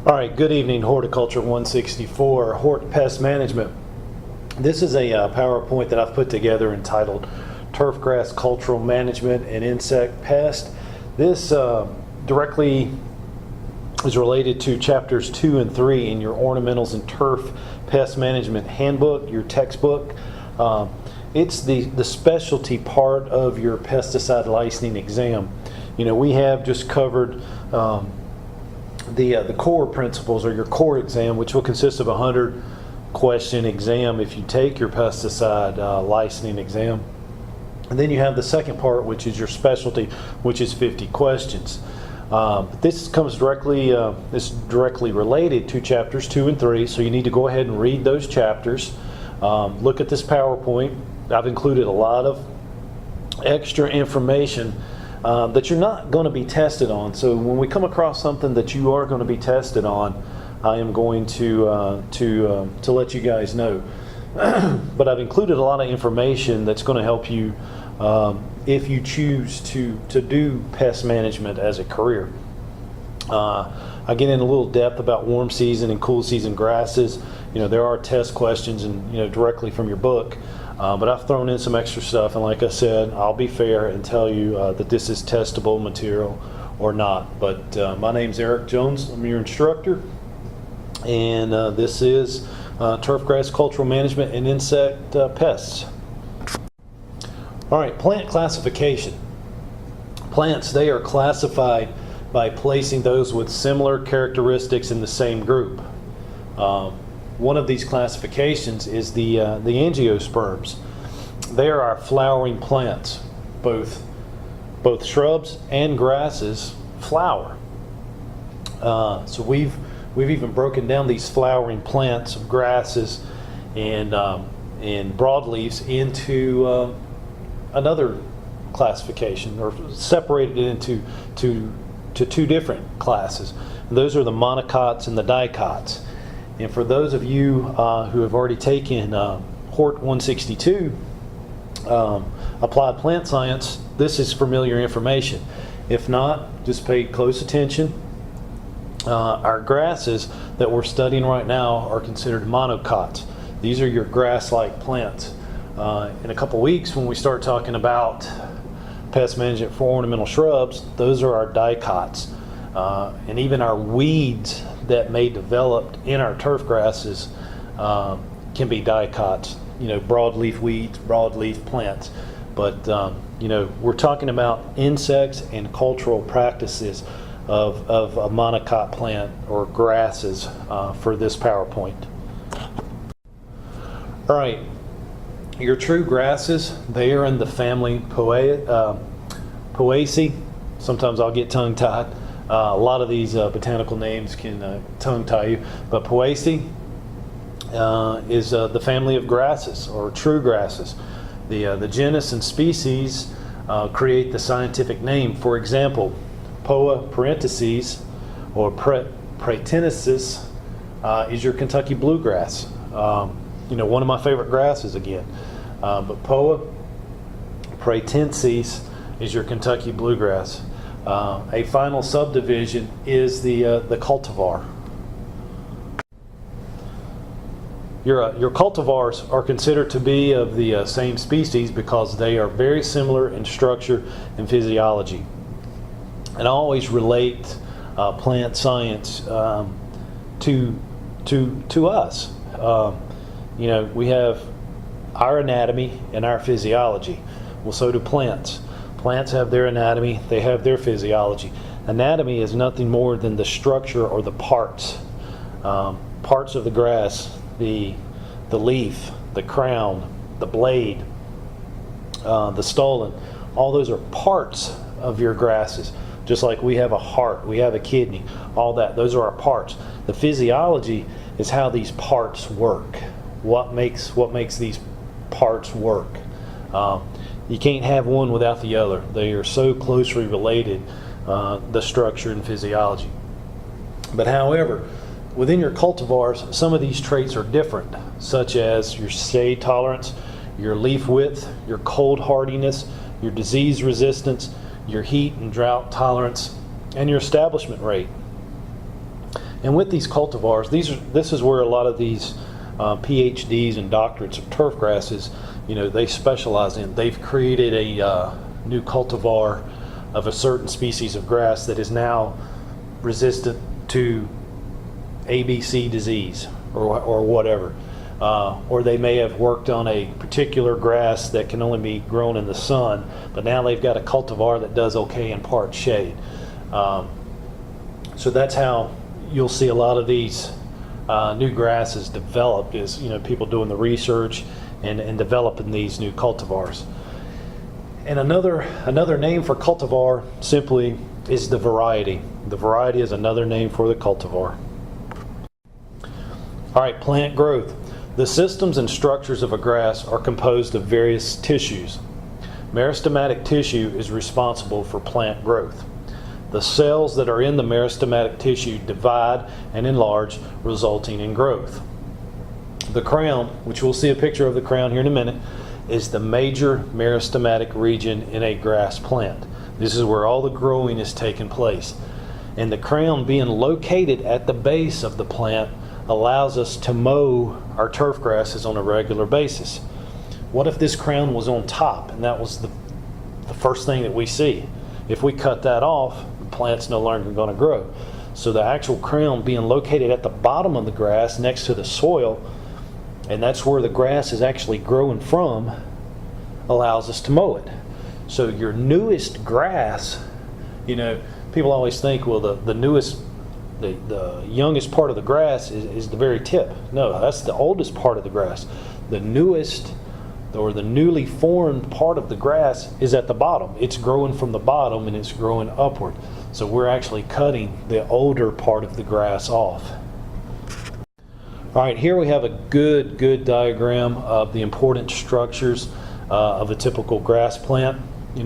All right, good evening, Horticulture 164, Hort Pest Management. This is a PowerPoint that I've put together entitled Turfgrass Cultural Management and Insect Pest. This directly is related to chapters 2 and 3 in your Ornamentals and Turf Pest Management Handbook, your textbook. It's the specialty part of your pesticide licensing exam. You know, we have just covered the core principles, or your core exam, which will consist of a 100-question exam if you take your pesticide licensing exam. And then you have the second part, which is your specialty, which is 50 questions. This comes directly, is directly related to chapters 2 and 3, so you need to go ahead and read those chapters. Look at this PowerPoint. I've included a lot of extra information that you're not going to be tested on. So when we come across something that you are going to be tested on, I am going to let you guys know. But I've included a lot of information that's going to help you if you choose to do pest management as a career. I get in a little depth about warm season and cool season grasses. You know, there are test questions, and directly from your book. But I've thrown in some extra stuff, and like I said, I'll be fair and tell you that this is testable material or not. But my name's Eric Jones. I'm your instructor, and this is Turfgrass Cultural Management and Insect Pests. All right, plant classification. Plants, they are classified by placing those with similar characteristics in the same group. One of these classifications is the angiosperms. They are our flowering plants. Both shrubs and grasses flower. So we've even broken down these flowering plants of grasses and broadleaves into another classification, or separated it into two different classes. And those are the monocots and the dicots. And for those of you who have already taken Hort 162, Applied Plant Science, this is familiar information. If not, just pay close attention. Our grasses that we're studying right now are considered monocots. These are your grass-like plants. In a couple weeks, when we start talking about pest management for ornamental shrubs, those are our dicots. And even our weeds that may develop in our turf grasses can be dicots, broadleaf weeds, broadleaf plants. But we're talking about insects and cultural practices of a monocot plant or grasses for this PowerPoint. All right, your true grasses, they are in the family Poaceae. Sometimes I'll get tongue-tied. A lot of these botanical names can tongue-tie you, but Poaceae is the family of grasses, or true grasses. The genus and species create the scientific name. For example, Poa parentheses, or Pratensis, is your Kentucky bluegrass. One of my favorite grasses again. But Poa pratensis is your Kentucky bluegrass. A final subdivision is the cultivar. Your cultivars are considered to be of the same species because they are very similar in structure and physiology. And I always relate plant science to us. We have our anatomy and our physiology. Well, so do plants. Plants have their anatomy, they have their physiology. Anatomy is nothing more than the structure or the parts. Parts of the grass, the leaf, the crown, the blade, the stolon. All those are parts of your grasses. Just like we have a heart, we have a kidney, all that. Those are our parts. The physiology is how these parts work. What makes these parts work? You can't have one without the other. They are so closely related, the structure and physiology. But however, within your cultivars, some of these traits are different, such as your shade tolerance, your leaf width, your cold hardiness, your disease resistance, your heat and drought tolerance, and your establishment rate. And with these cultivars, this is where a lot of these PhDs and doctorates of turf grasses, they specialize in. They've created a new cultivar of a certain species of grass that is now resistant to ABC disease or whatever. Or they may have worked on a particular grass that can only be grown in the sun, but now they've got a cultivar that does okay in part shade. So that's how you'll see a lot of these new grasses developed, is people doing the research and developing these new cultivars. And another name for cultivar simply is the variety. The variety is another name for the cultivar. All right, plant growth. The systems and structures of a grass are composed of various tissues. Meristematic tissue is responsible for plant growth. The cells that are in the meristematic tissue divide and enlarge, resulting in growth. The crown, which we'll see a picture of the crown here in a minute, is the major meristematic region in a grass plant. This is where all the growing is taking place. And the crown, being located at the base of the plant, allows us to mow our turf grasses on a regular basis. What if this crown was on top and that was the first thing that we see? If we cut that off, the plant's no longer going to grow. So the actual crown being located at the bottom of the grass next to the soil, and that's where the grass is actually growing from, allows us to mow it. So your newest grass, people always think, well, the youngest part of the grass is the very tip. No, that's the oldest part of the grass. The newest, or the newly formed part of the grass, is at the bottom. It's growing from the bottom and it's growing upward. So we're actually cutting the older part of the grass off. All right, here we have a good diagram of the important structures of a typical grass plant.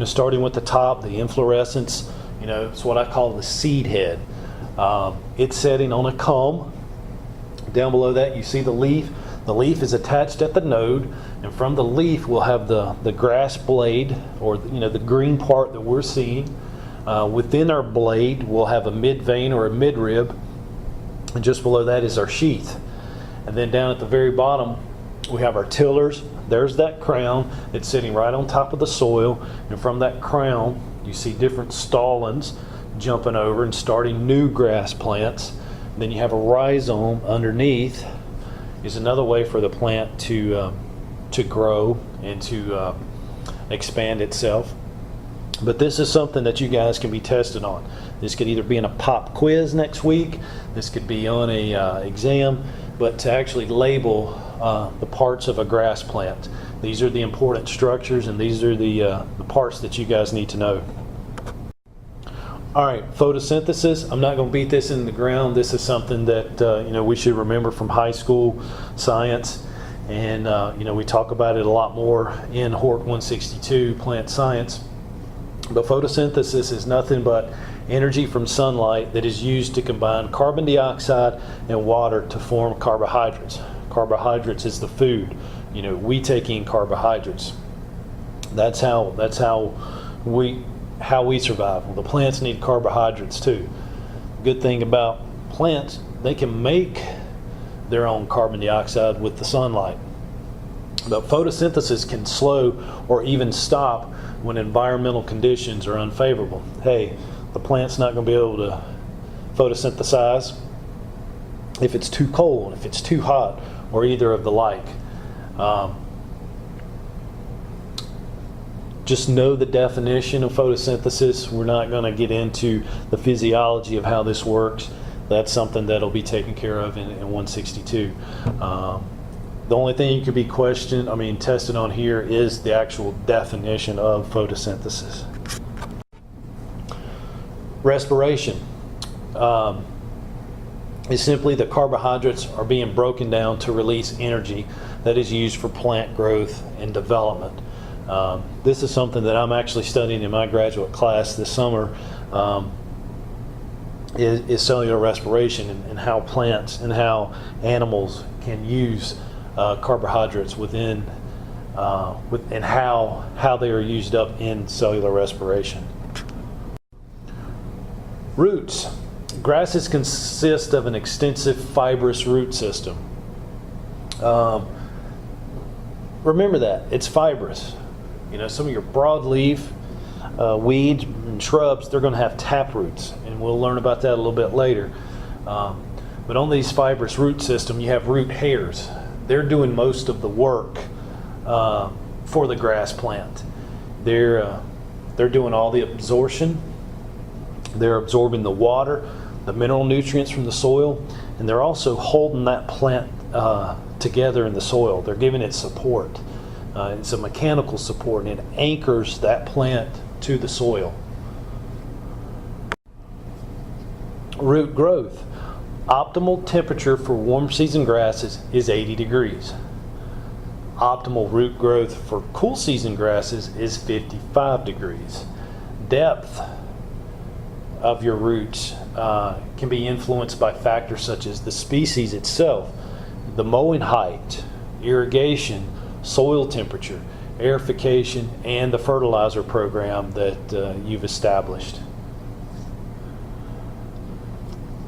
Starting with the top, the inflorescence, it's what I call the seed head. It's setting on a comb. Down below that you see the leaf. The leaf is attached at the node, and from the leaf we'll have the grass blade, or the green part that we're seeing. Within our blade we'll have a mid vein or a midrib, and just below that is our sheath. And then down at the very bottom we have our tillers. There's that crown. It's sitting right on top of the soil, and from that crown you see different stolons jumping over and starting new grass plants. Then you have a rhizome underneath, is another way for the plant to grow and to expand itself. But this is something that you guys can be tested on. This could either be in a pop quiz next week, this could be on a exam, but to actually label the parts of a grass plant. These are the important structures, and these are the parts that you guys need to know. All right, photosynthesis. I'm not going to beat this in the ground. This is something that we should remember from high school science, and we talk about it a lot more in Hort 162 plant science. But photosynthesis is nothing but energy from sunlight that is used to combine carbon dioxide and water to form carbohydrates. Carbohydrates is the food. We take in carbohydrates. That's how we survive. Well, the plants need carbohydrates too. Good thing about plants, they can make their own carbon dioxide with the sunlight. But photosynthesis can slow or even stop when environmental conditions are unfavorable. Hey, the plant's not going to be able to photosynthesize if it's too cold, if it's too hot, or either of the like. Just know the definition of photosynthesis. We're not going to get into the physiology of how this works. That's something that'll be taken care of in 162. The only thing you could be tested on here is the actual definition of photosynthesis. Respiration is simply the carbohydrates are being broken down to release energy that is used for plant growth and development. This is something that I'm actually studying in my graduate class this summer, is cellular respiration, and how plants and how animals can use carbohydrates within and how they are used up in cellular respiration. Roots. Grasses consist of an extensive fibrous root system. Remember that, it's fibrous. You know, some of your broadleaf weeds and shrubs, they're going to have tap roots, and we'll learn about that a little bit later. But on these fibrous root system, you have root hairs. They're doing most of the work for the grass plant. They're doing all the absorption. They're absorbing the water, the mineral nutrients from the soil, and they're also holding that plant together in the soil. They're giving it support. It's a mechanical support, and it anchors that plant to the soil. Root growth. Optimal temperature for warm season grasses is 80 degrees. Optimal root growth for cool season grasses is 55 degrees. Depth of your roots can be influenced by factors such as the species itself, the mowing height, irrigation, soil temperature, aerification, and the fertilizer program that you've established.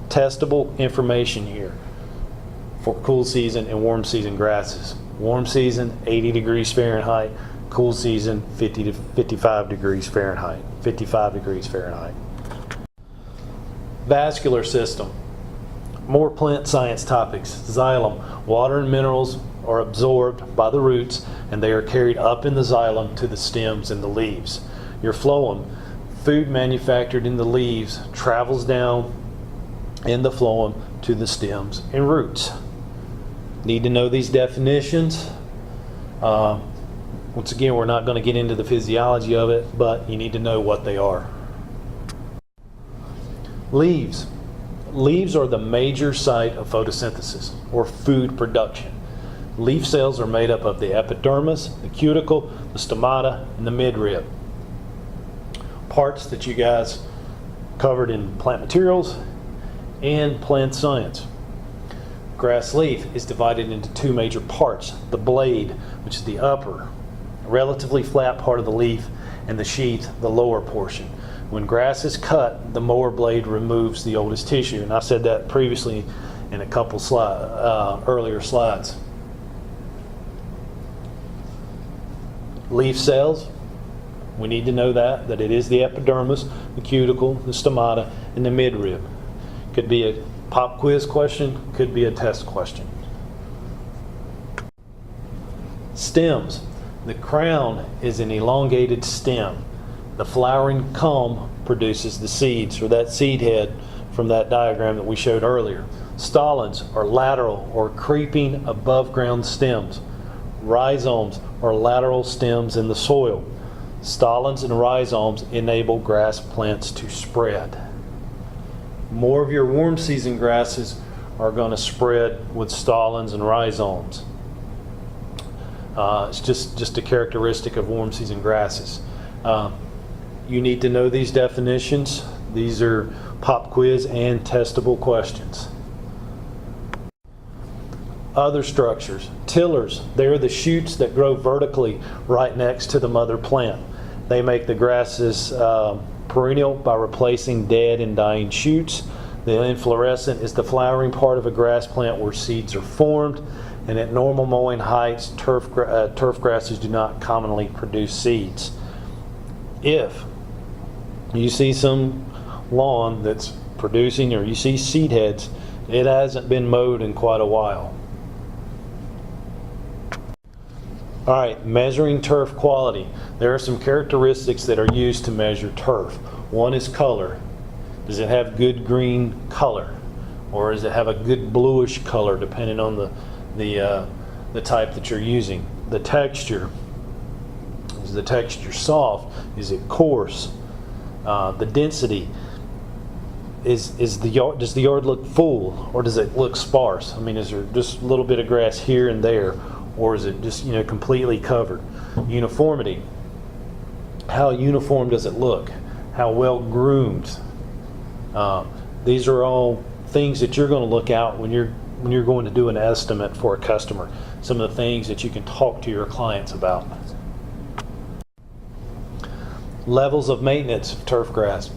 Testable information here for cool season and warm season grasses. Warm season, 80 degrees Fahrenheit. Cool season, 50 to 55 degrees Fahrenheit. 55 degrees Fahrenheit. Vascular system. More plant science topics. Xylem. Water and minerals are absorbed by the roots, and they are carried up in the xylem to the stems and the leaves. Your phloem. Food manufactured in the leaves travels down in the phloem to the stems and roots. Need to know these definitions. Once again, we're not going to get into the physiology of it, but you need to know what they are. Leaves. Leaves are the major site of photosynthesis, or food production. Leaf cells are made up of the epidermis, the cuticle, the stomata, and the midrib. Parts that you guys covered in plant materials and plant science. Grass leaf is divided into two major parts: the blade, which is the upper, relatively flat part of the leaf, and the sheath, the lower portion. When grass is cut, the mower blade removes the oldest tissue, and I said that previously in a couple earlier slides. Leaf cells, we need to know that it is the epidermis, the cuticle, the stomata, and the midrib. Could be a pop quiz question, could be a test question. Stems. The crown is an elongated stem. The flowering culm produces the seeds, or that seed head from that diagram that we showed earlier. Stolons are lateral or creeping above ground stems. Rhizomes are lateral stems in the soil. Stolons and rhizomes enable grass plants to spread. More of your warm season grasses are going to spread with stolons and rhizomes. It's just a characteristic of warm season grasses. You need to know these definitions. These are pop quiz and testable questions. Other structures. Tillers. They're the shoots that grow vertically right next to the mother plant. They make the grasses perennial by replacing dead and dying shoots. The inflorescent is the flowering part of a grass plant where seeds are formed, and at normal mowing heights, turf grasses do not commonly produce seeds. If you see some lawn that's producing, or you see seed heads, it hasn't been mowed in quite a while. All right, measuring turf quality. There are some characteristics that are used to measure turf. One is color. Does it have good green color, or does it have a good bluish color, depending on the type that you're using? The texture. Is the texture soft? Is it coarse? The density. Does the yard look full, or does it look sparse? I mean, is there just a little bit of grass here and there, or is it just completely covered? Uniformity. How uniform does it look? How well groomed? These are all things that you're going to look out when you're going to do an estimate for a customer. Some of the things that you can talk to your clients about. Levels of maintenance of turf grass.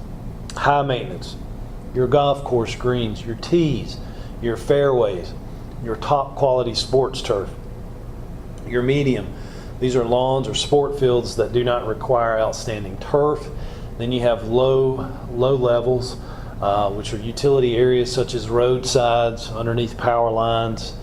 High maintenance. your golf course greens, your tees, your fairways, your top quality sports turf, your medium. These are lawns or sport fields that do not require outstanding turf. Then you have low levels, which are utility areas such as roadsides, underneath power lines,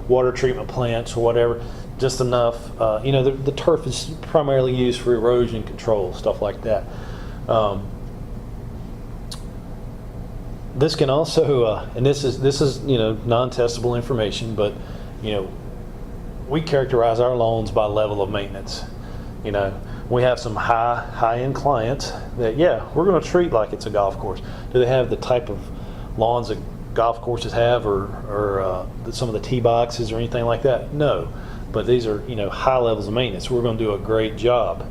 water treatment plants or whatever. Just enough. The turf is primarily used for erosion control, stuff like that. This can also, and this is non-testable information, but we characterize our lawns by level of maintenance. We have some high-end clients that, we're going to treat like it's a golf course. Do they have the type of lawns that golf courses have, or some of the tee boxes or anything like that? No, but these are high levels of maintenance. We're going to do a great job.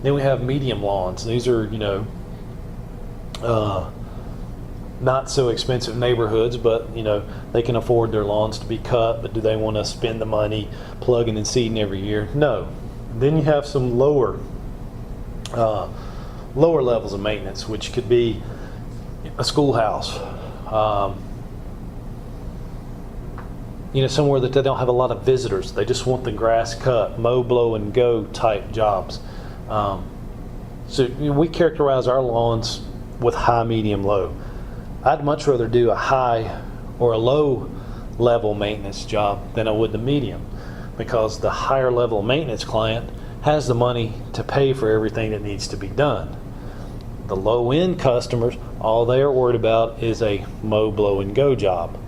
Then we have medium lawns. These are not so expensive neighborhoods, but they can afford their lawns to be cut. But do they want to spend the money plugging and seeding every year? No. Then you have some lower levels of maintenance, which could be a schoolhouse, somewhere that they don't have a lot of visitors. They just want the grass cut, mow, blow, and go type jobs. So we characterize our lawns with high, medium, low. I'd much rather do a high or a low level maintenance job than I would the medium, because the higher level maintenance client has the money to pay for everything that needs to be done. The low end customers, all they are worried about is a mow, blow, and go job.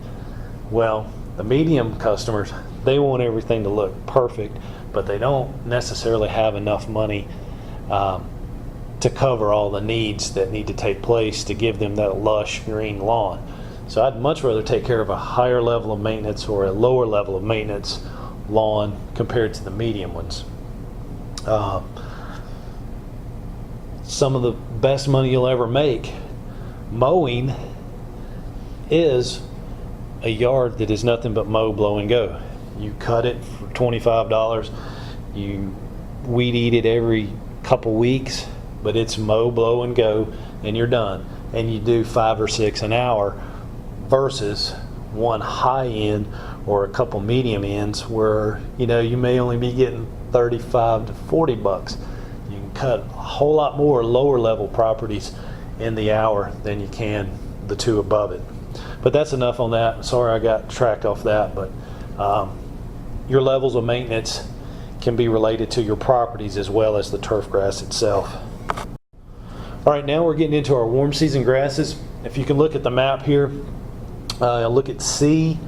Well, the medium customers, they want everything to look perfect, but they don't necessarily have enough money to cover all the needs that need to take place to give them that lush green lawn. So I'd much rather take care of a higher level of maintenance or a lower level of maintenance lawn compared to the medium ones. Some of the best money you'll ever make mowing is a yard that is nothing but mow, blow, and go. You cut it for $25. You weed eat it every couple weeks, but it's mow, blow, and go, and you're done. And you do 5 or 6 an hour versus one high end or a couple medium ends where you may only be getting 35 to 40 bucks. You can cut a whole lot more lower level properties in the hour than you can the two above it. But that's enough on that. Sorry I got tracked off that, but your levels of maintenance can be related to your properties as well as the turf grass itself. All right, now we're getting into our warm season grasses. If you can look at the map here, look at C,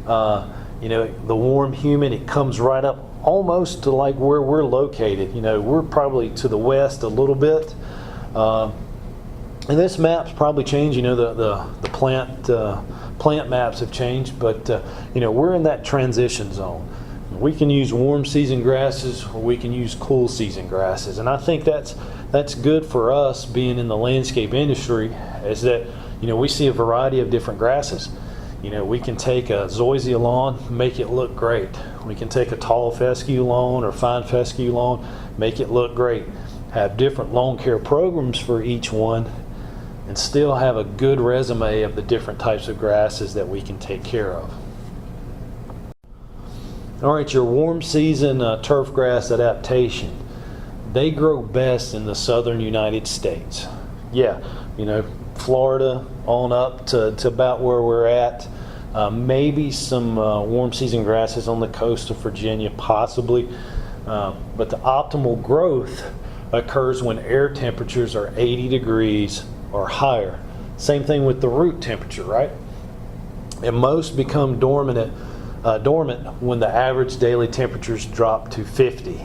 the warm, humid, it comes right up almost to like where we're located. We're probably to the west a little bit. And this map's probably changed. The plant maps have changed, but we're in that transition zone. We can use warm season grasses or we can use cool season grasses, and I think that's good for us being in the landscape industry, is that we see a variety of different grasses. We can take a zoysia lawn, make it look great. We can take a tall fescue lawn or fine fescue lawn, make it look great. Have different lawn care programs for each one, and still have a good resume of the different types of grasses that we can take care of. All right, your warm season turf grass adaptation. They grow best in the southern United States. Florida on up to about where we're at. Maybe some warm season grasses on the coast of Virginia, possibly. But the optimal growth occurs when air temperatures are 80 degrees or higher. Same thing with the root temperature, right? And most become dormant when the average daily temperatures drop to 50.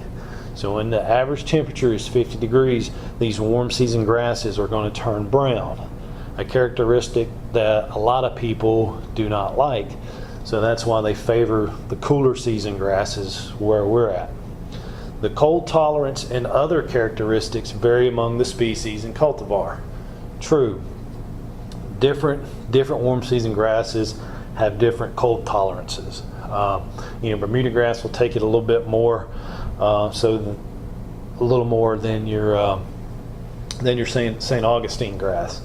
So when the average temperature is 50 degrees, these warm season grasses are going to turn brown, a characteristic that a lot of people do not like. So that's why they favor the cooler season grasses where we're at. The cold tolerance and other characteristics vary among the species and cultivar. True, different warm season grasses have different cold tolerances. Bermuda grass will take it a little bit more, so a little more than your Then your St. Augustine grass.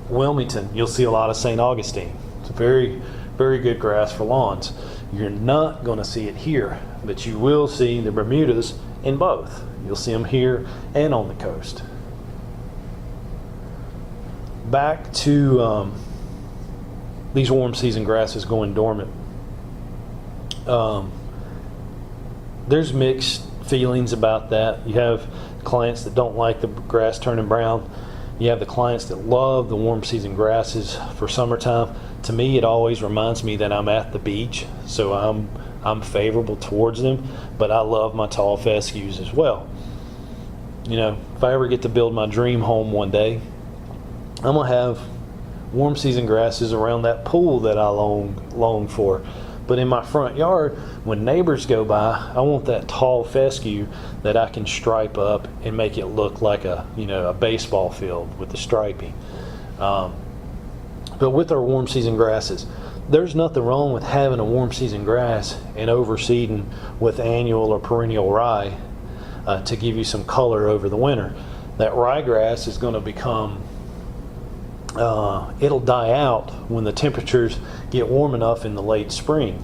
Wilmington, you'll see a lot of St. Augustine. It's a very, very good grass for lawns. You're not going to see it here, but you will see the Bermudas in both. You'll see them here and on the coast. Back to these warm season grasses going dormant. There's mixed feelings about that. You have clients that don't like the grass turning brown. You have the clients that love the warm season grasses for summertime. To me, it always reminds me that I'm at the beach, so I'm favorable towards them, but I love my tall fescues as well. You know, if I ever get to build my dream home one day, I'm gonna have warm season grasses around that pool that I long for. But in my front yard, when neighbors go by, I want that tall fescue that I can stripe up and make it look like a baseball field with the striping. But with our warm season grasses, there's nothing wrong with having a warm season grass and overseeding with annual or perennial rye to give you some color over the winter. That ryegrass is going to become it'll die out when the temperatures get warm enough in the late spring.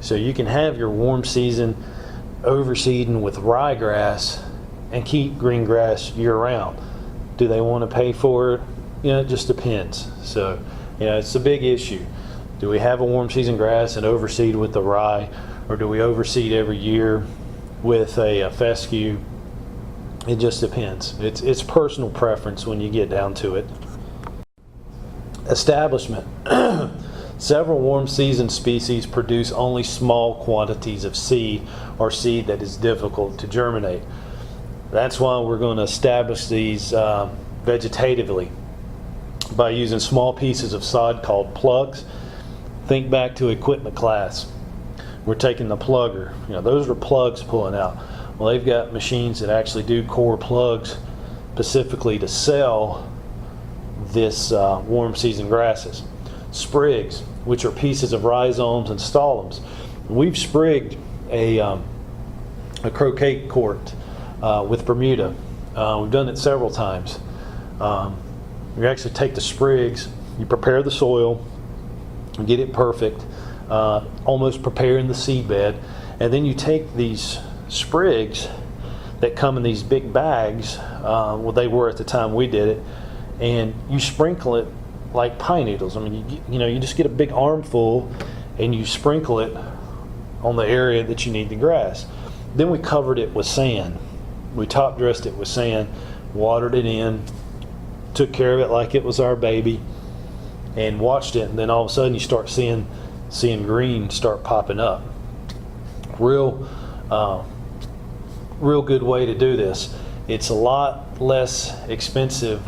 So you can have your warm season overseeding with ryegrass and keep green grass year round. Do they want to pay for it? It just depends. So, it's a big issue. Do we have a warm season grass and overseed with the rye, or do we overseed every year with a fescue? It just depends. It's personal preference when you get down to it. Establishment. Several warm season species produce only small quantities of seed or seed that is difficult to germinate. That's why we're going to establish these vegetatively by using small pieces of sod called plugs. Think back to equipment class. We're taking the plugger. Those are plugs pulling out. Well, they've got machines that actually do core plugs specifically to sell this warm season grasses. Sprigs, which are pieces of rhizomes and stolons. We've sprigged a croquet court with Bermuda. We've done it several times. You actually take the sprigs, you prepare the soil, get it perfect, almost preparing the seed bed, and then you take these sprigs that come in these big bags, well, they were at the time we did it, and you sprinkle it like pine needles. You just get a big armful and you sprinkle it on the area that you need the grass. Then we covered it with sand. We top dressed it with sand, watered it in, took care of it like it was our baby, and watched it. And then all of a sudden you start seeing green start popping up. Real good way to do this. It's a lot less expensive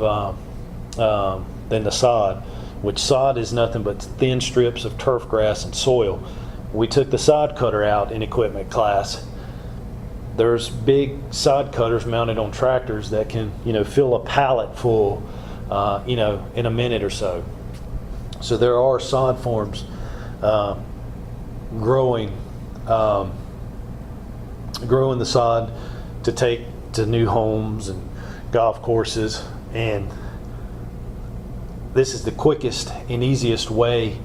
than the sod, which sod is nothing but thin strips of turf grass and soil. We took the sod cutter out in equipment class. There's big sod cutters mounted on tractors that can fill a pallet full in a minute or so. So there are sod forms growing the sod to take to new homes and golf courses, and this is the quickest and easiest way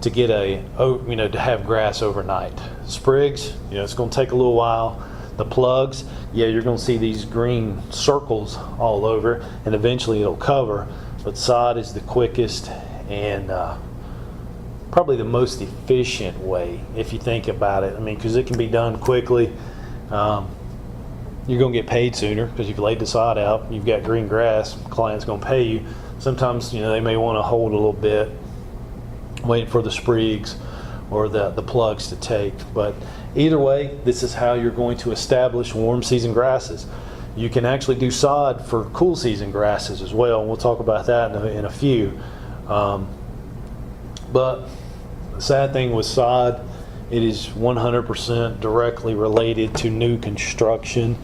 to get to have grass overnight. Sprigs, it's going to take a little while. The plugs, you're going to see these green circles all over, and eventually it'll cover. But sod is the quickest and probably the most efficient way, if you think about it. Because it can be done quickly. You're going to get paid sooner because you've laid the sod out. You've got green grass. Client's going to pay you. Sometimes they may want to hold a little bit, waiting for the sprigs or the plugs to take. But either way, this is how you're going to establish warm season grasses. You can actually do sod for cool season grasses as well, and we'll talk about that in a few. But the sad thing with sod, it is 100% directly related to new construction.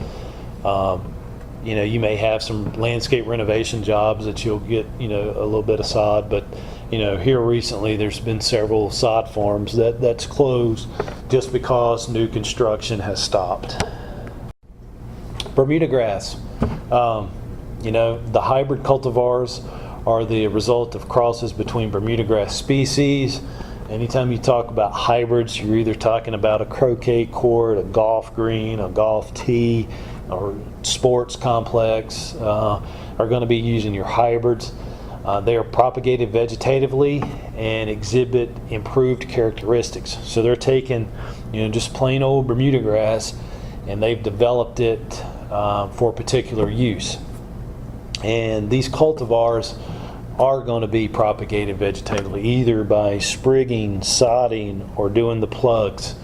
You may have some landscape renovation jobs that you'll get, a little bit of sod, but here recently there's been several sod farms that's closed just because new construction has stopped. Bermuda grass. You know, the hybrid cultivars are the result of crosses between Bermuda grass species. Anytime you talk about hybrids, you're either talking about a croquet court, a golf green, a golf tee, or sports complex are going to be using your hybrids. They are propagated vegetatively and exhibit improved characteristics. So they're taking, you know, just plain old Bermuda grass, and they've developed it for particular use. And these cultivars are going to be propagated vegetatively, either by sprigging, sodding, or doing the plugs.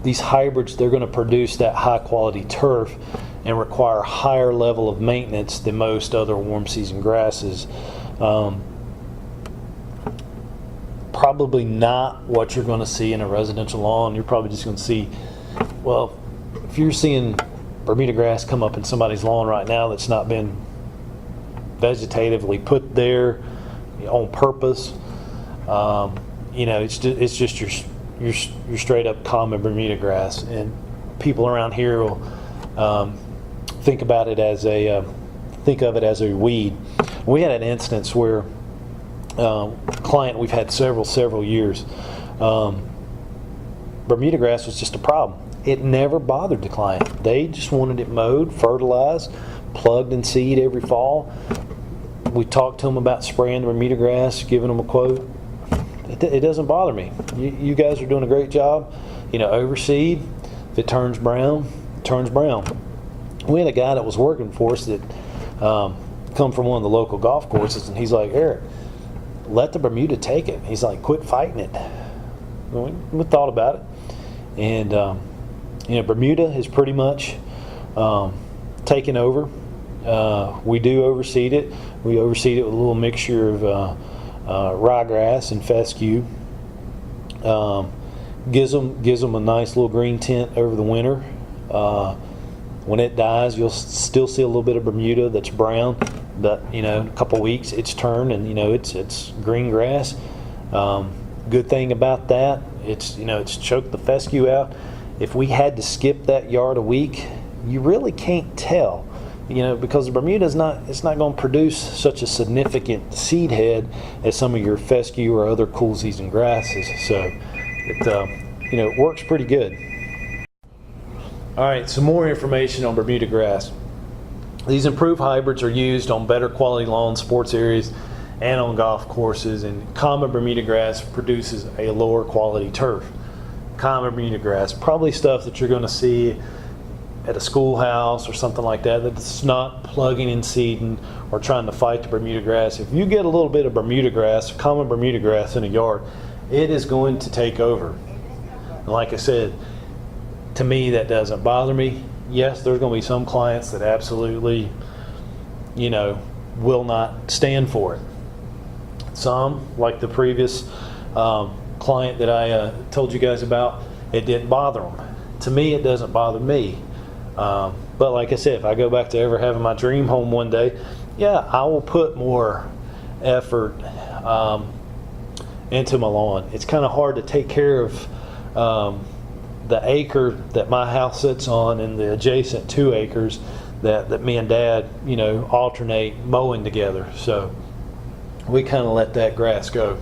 These hybrids, they're going to produce that high quality turf and require a higher level of maintenance than most other warm season grasses. Probably not what you're going to see in a residential lawn. You're probably just going to see, well, if you're seeing Bermuda grass come up in somebody's lawn right now that's not been vegetatively put there on purpose, you know, it's just your straight up common Bermuda grass, and people around here will think of it as a weed. We had an instance where a client we've had several years, Bermuda grass was just a problem. It never bothered the client. They just wanted it mowed, fertilized, plugged and seed every fall. We talked to them about spraying the Bermuda grass, giving them a quote. It doesn't bother me. You guys are doing a great job. You know, overseed. If it turns brown, it turns brown. We had a guy that was working for us that come from one of the local golf courses, and he's like, Eric, let the Bermuda take it. He's like, quit fighting it. We thought about it, and you know, Bermuda is pretty much taken over. We do overseed it. We overseed it with a little mixture of ryegrass and fescue. Gives them a nice little green tint over the winter. When it dies, you'll still see a little bit of Bermuda that's brown, but you know, in a couple weeks it's turned, and you know, it's green grass. Good thing about that, it's choked the fescue out. If we had to skip that yard a week, you really can't tell, you know, because the Bermuda it's not going to produce such a significant seed head as some of your fescue or other cool season grasses. So it works pretty good. All right, some more information on Bermuda grass. These improved hybrids are used on better quality lawns, sports areas, and on golf courses, and common Bermuda grass produces a lower quality turf. Common Bermuda grass, probably stuff that you're going to see at a schoolhouse or something like that, that's not plugging and seeding or trying to fight the Bermuda grass. If you get a little bit of Bermuda grass, common Bermuda grass in a yard, it is going to take over. And like I said, to me, that doesn't bother me. Yes, there's going to be some clients that absolutely, you know, will not stand for it. Some, like the previous client that I told you guys about, it didn't bother them. To me, it doesn't bother me. But like I said, if I go back to ever having my dream home one day, yeah, I will put more effort into my lawn. It's kind of hard to take care of the acre that my house sits on and the adjacent 2 acres that me and Dad, you know, alternate mowing together. So we kind of let that grass go.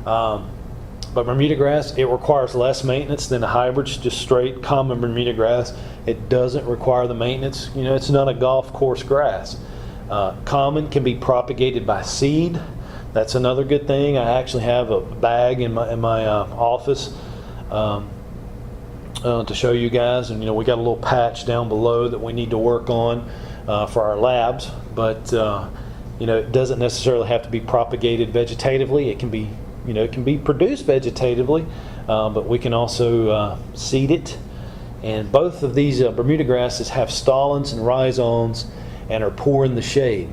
But Bermuda grass, it requires less maintenance than the hybrids, just straight common Bermuda grass. It doesn't require the maintenance. You know, it's not a golf course grass. Common can be propagated by seed. That's another good thing. I actually have a bag in my office to show you guys, and you know, we got a little patch down below that we need to work on for our labs, but you know, it doesn't necessarily have to be propagated vegetatively. It can be, you know, it can be produced vegetatively, but we can also seed it. And both of these Bermuda grasses have stolons and rhizomes and are poor in the shade.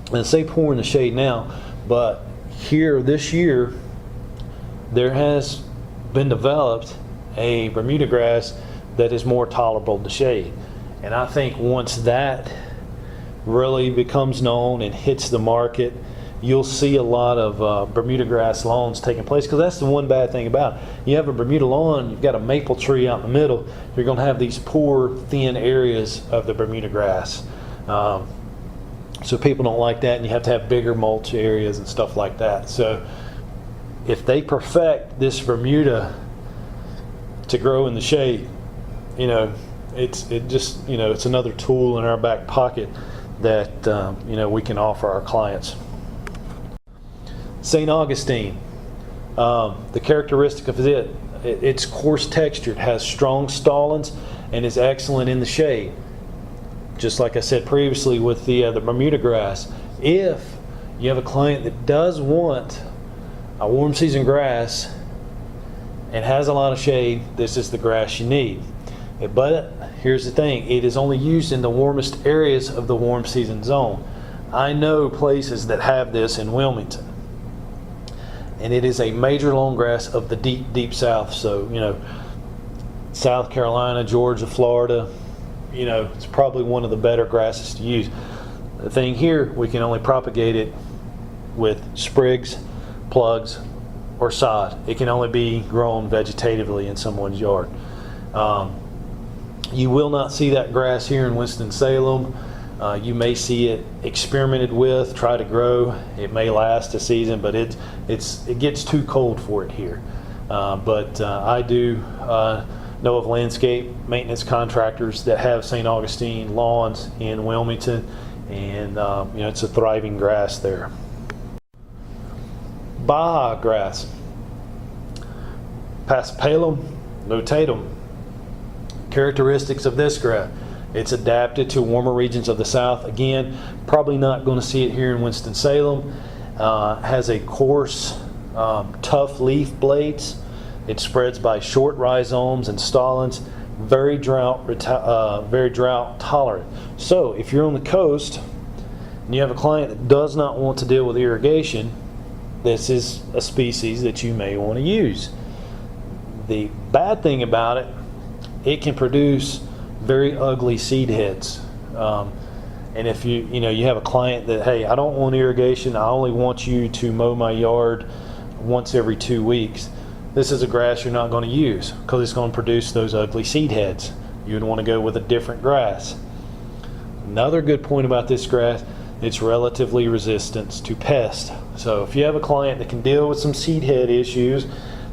And I say poor in the shade now, but here this year there has been developed a Bermuda grass that is more tolerable to shade. And I think once that really becomes known and hits the market, you'll see a lot of Bermuda grass lawns taking place, because that's the one bad thing about it. You have a Bermuda lawn, you've got a maple tree out in the middle, you're going to have these poor, thin areas of the Bermuda grass. So people don't like that, and you have to have bigger mulch areas and stuff like that. So if they perfect this Bermuda to grow in the shade, it's another tool in our back pocket that we can offer our clients. St. Augustine, the characteristic of it's coarse textured, has strong stolons, and is excellent in the shade. Just like I said previously with the Bermuda grass, if you have a client that does want a warm season grass and has a lot of shade, this is the grass you need. But here's the thing, it is only used in the warmest areas of the warm season zone. I know places that have this in Wilmington, and it is a major long grass of the deep south. So South Carolina, Georgia, Florida, it's probably one of the better grasses to use. The thing here, we can only propagate it with sprigs, plugs, or sod. It can only be grown vegetatively in someone's yard. You will not see that grass here in Winston-Salem. You may see it experimented with, try to grow. It may last a season, but it gets too cold for it here. But I do know of landscape maintenance contractors that have St. Augustine lawns in Wilmington, and it's a thriving grass there. Baja grass, Paspalum notatum. Characteristics of this grass: it's adapted to warmer regions of the south. Again, probably not going to see it here in Winston-Salem. Has a coarse, tough leaf blades. It spreads by short rhizomes and stolons. Very drought tolerant. So if you're on the coast and you have a client that does not want to deal with irrigation, this is a species that you may want to use. The bad thing about it, it can produce very ugly seed heads. And if you have a client that, hey, I don't want irrigation, I only want you to mow my yard once every 2 weeks, this is a grass you're not going to use because it's going to produce those ugly seed heads. You would want to go with a different grass. Another good point about this grass, it's relatively resistant to pests. So if you have a client that can deal with some seed head issues,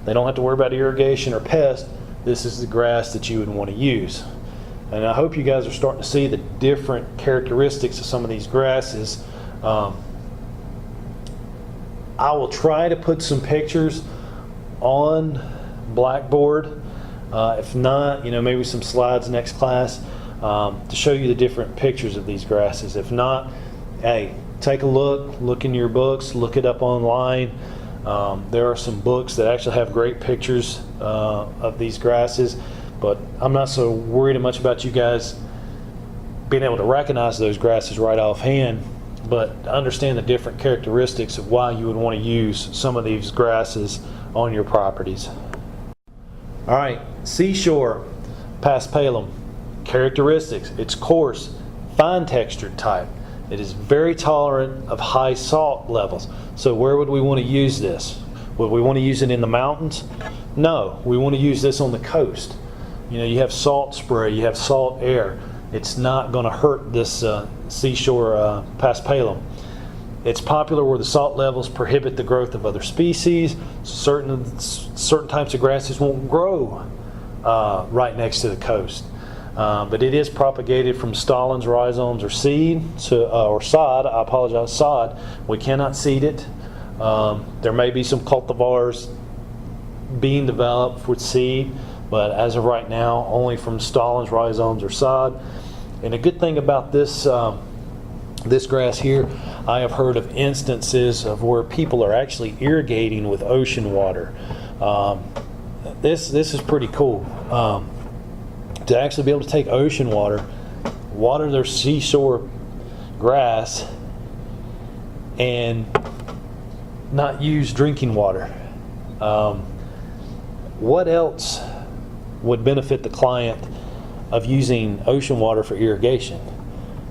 they don't have to worry about irrigation or pests, this is the grass that you would want to use. And I hope you guys are starting to see the different characteristics of some of these grasses. I will try to put some pictures on Blackboard. If not, maybe some slides next class to show you the different pictures of these grasses. If not, hey, take a look in your books, look it up online. There are some books that actually have great pictures of these grasses, but I'm not so worried much about you guys being able to recognize those grasses right offhand, but understand the different characteristics of why you would want to use some of these grasses on your properties. All right, seashore Paspalum. Characteristics: it's coarse, fine textured type. It is very tolerant of high salt levels. So where would we want to use this? Would we want to use it in the mountains? No, we want to use this on the coast. You have salt spray, you have salt air. It's not going to hurt this seashore Paspalum. It's popular where the salt levels prohibit the growth of other species. Certain types of grasses won't grow right next to the coast. But it is propagated from stolons, rhizomes, or or sod. I apologize, sod. We cannot seed it. There may be some cultivars being developed with seed, but as of right now, only from stolons, rhizomes, or sod. And a good thing about this this grass here, I have heard of instances of where people are actually irrigating with ocean water. This is pretty cool. To actually be able to take ocean water, water their seashore grass, and not use drinking water. What else would benefit the client of using ocean water for irrigation?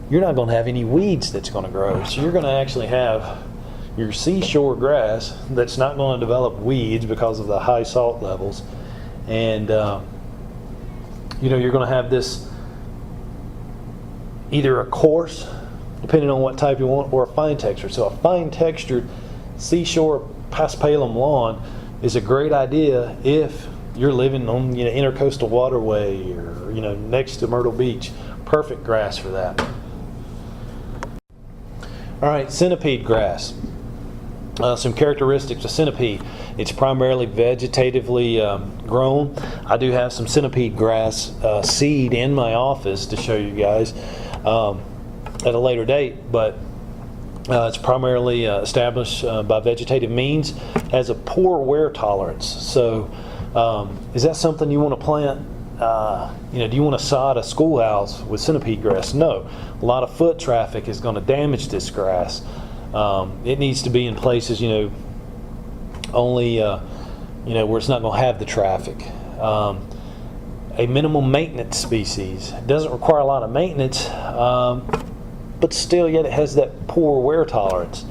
You're not going to have any weeds that's going to grow. So you're going to actually have your seashore grass that's not going to develop weeds because of the high salt levels. And you're going to have this either a coarse, depending on what type you want, or a fine texture. So a fine textured seashore paspalum lawn is a great idea if you're living on intercoastal waterway or next to Myrtle Beach. Perfect grass for that. All right, centipede grass. Some characteristics of centipede. It's primarily vegetatively grown. I do have some centipede grass seed in my office to show you guys at a later date, but it's primarily established by vegetative means, has a poor wear tolerance. So is that something you want to plant? Do you want to sod a schoolhouse with centipede grass? No. A lot of foot traffic is going to damage this grass. It needs to be in places, only, where it's not going to have the traffic. A minimum maintenance species. It doesn't require a lot of maintenance, but still, yet it has that poor wear tolerance.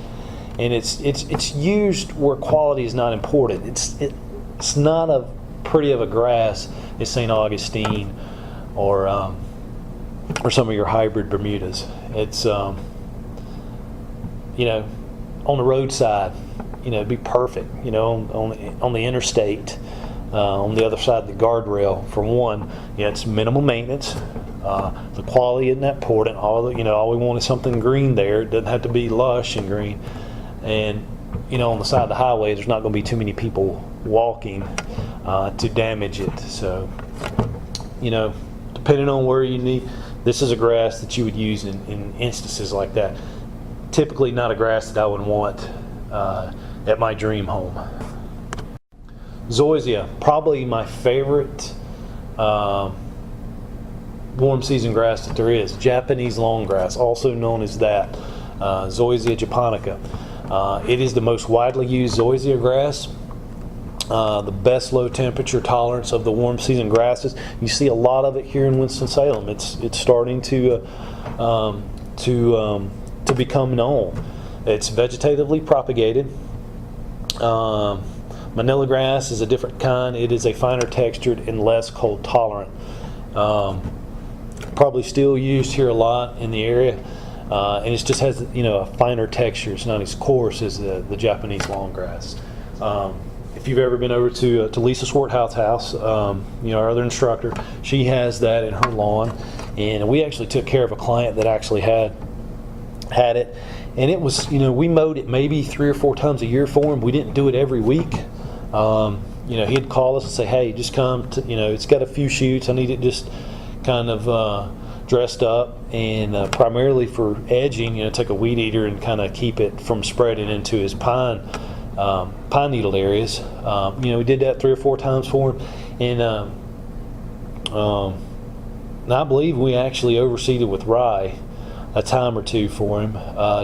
And it's used where quality is not important. It's not a pretty of a grass as St. Augustine or some of your hybrid Bermudas. It's on the roadside, it'd be perfect. On the interstate, on the other side of the guardrail. For one, it's minimal maintenance. The quality isn't that important. All we want is something green there. It doesn't have to be lush and green. And on the side of the highway, there's not going to be too many people walking to damage it. So, depending on where you need, this is a grass that you would use in instances like that. Typically not a grass that I would want at my dream home. Zoysia, probably my favorite warm season grass that there is. Japanese long grass, also known as that. Zoysia japonica. It is the most widely used zoysia grass. The best low temperature tolerance of the warm season grasses. You see a lot of it here in Winston-Salem. It's starting to become known. It's vegetatively propagated. Manila grass is a different kind. It is a finer textured and less cold tolerant. Probably still used here a lot in the area, and it just has a finer texture. It's not as coarse as the Japanese long grass. If you've ever been over to Lisa Swarthout's house, our other instructor, she has that in her lawn, and we actually took care of a client that actually had it, and it was we mowed it maybe 3 or 4 times a year for him. We didn't do it every week. He'd call us and say, hey, just come to, it's got a few shoots, I need it just kind of dressed up, and primarily for edging, take a weed eater and kind of keep it from spreading into his pine needle areas. We did that 3 or 4 times for him, and I believe we actually overseeded with rye a time or 2 for him,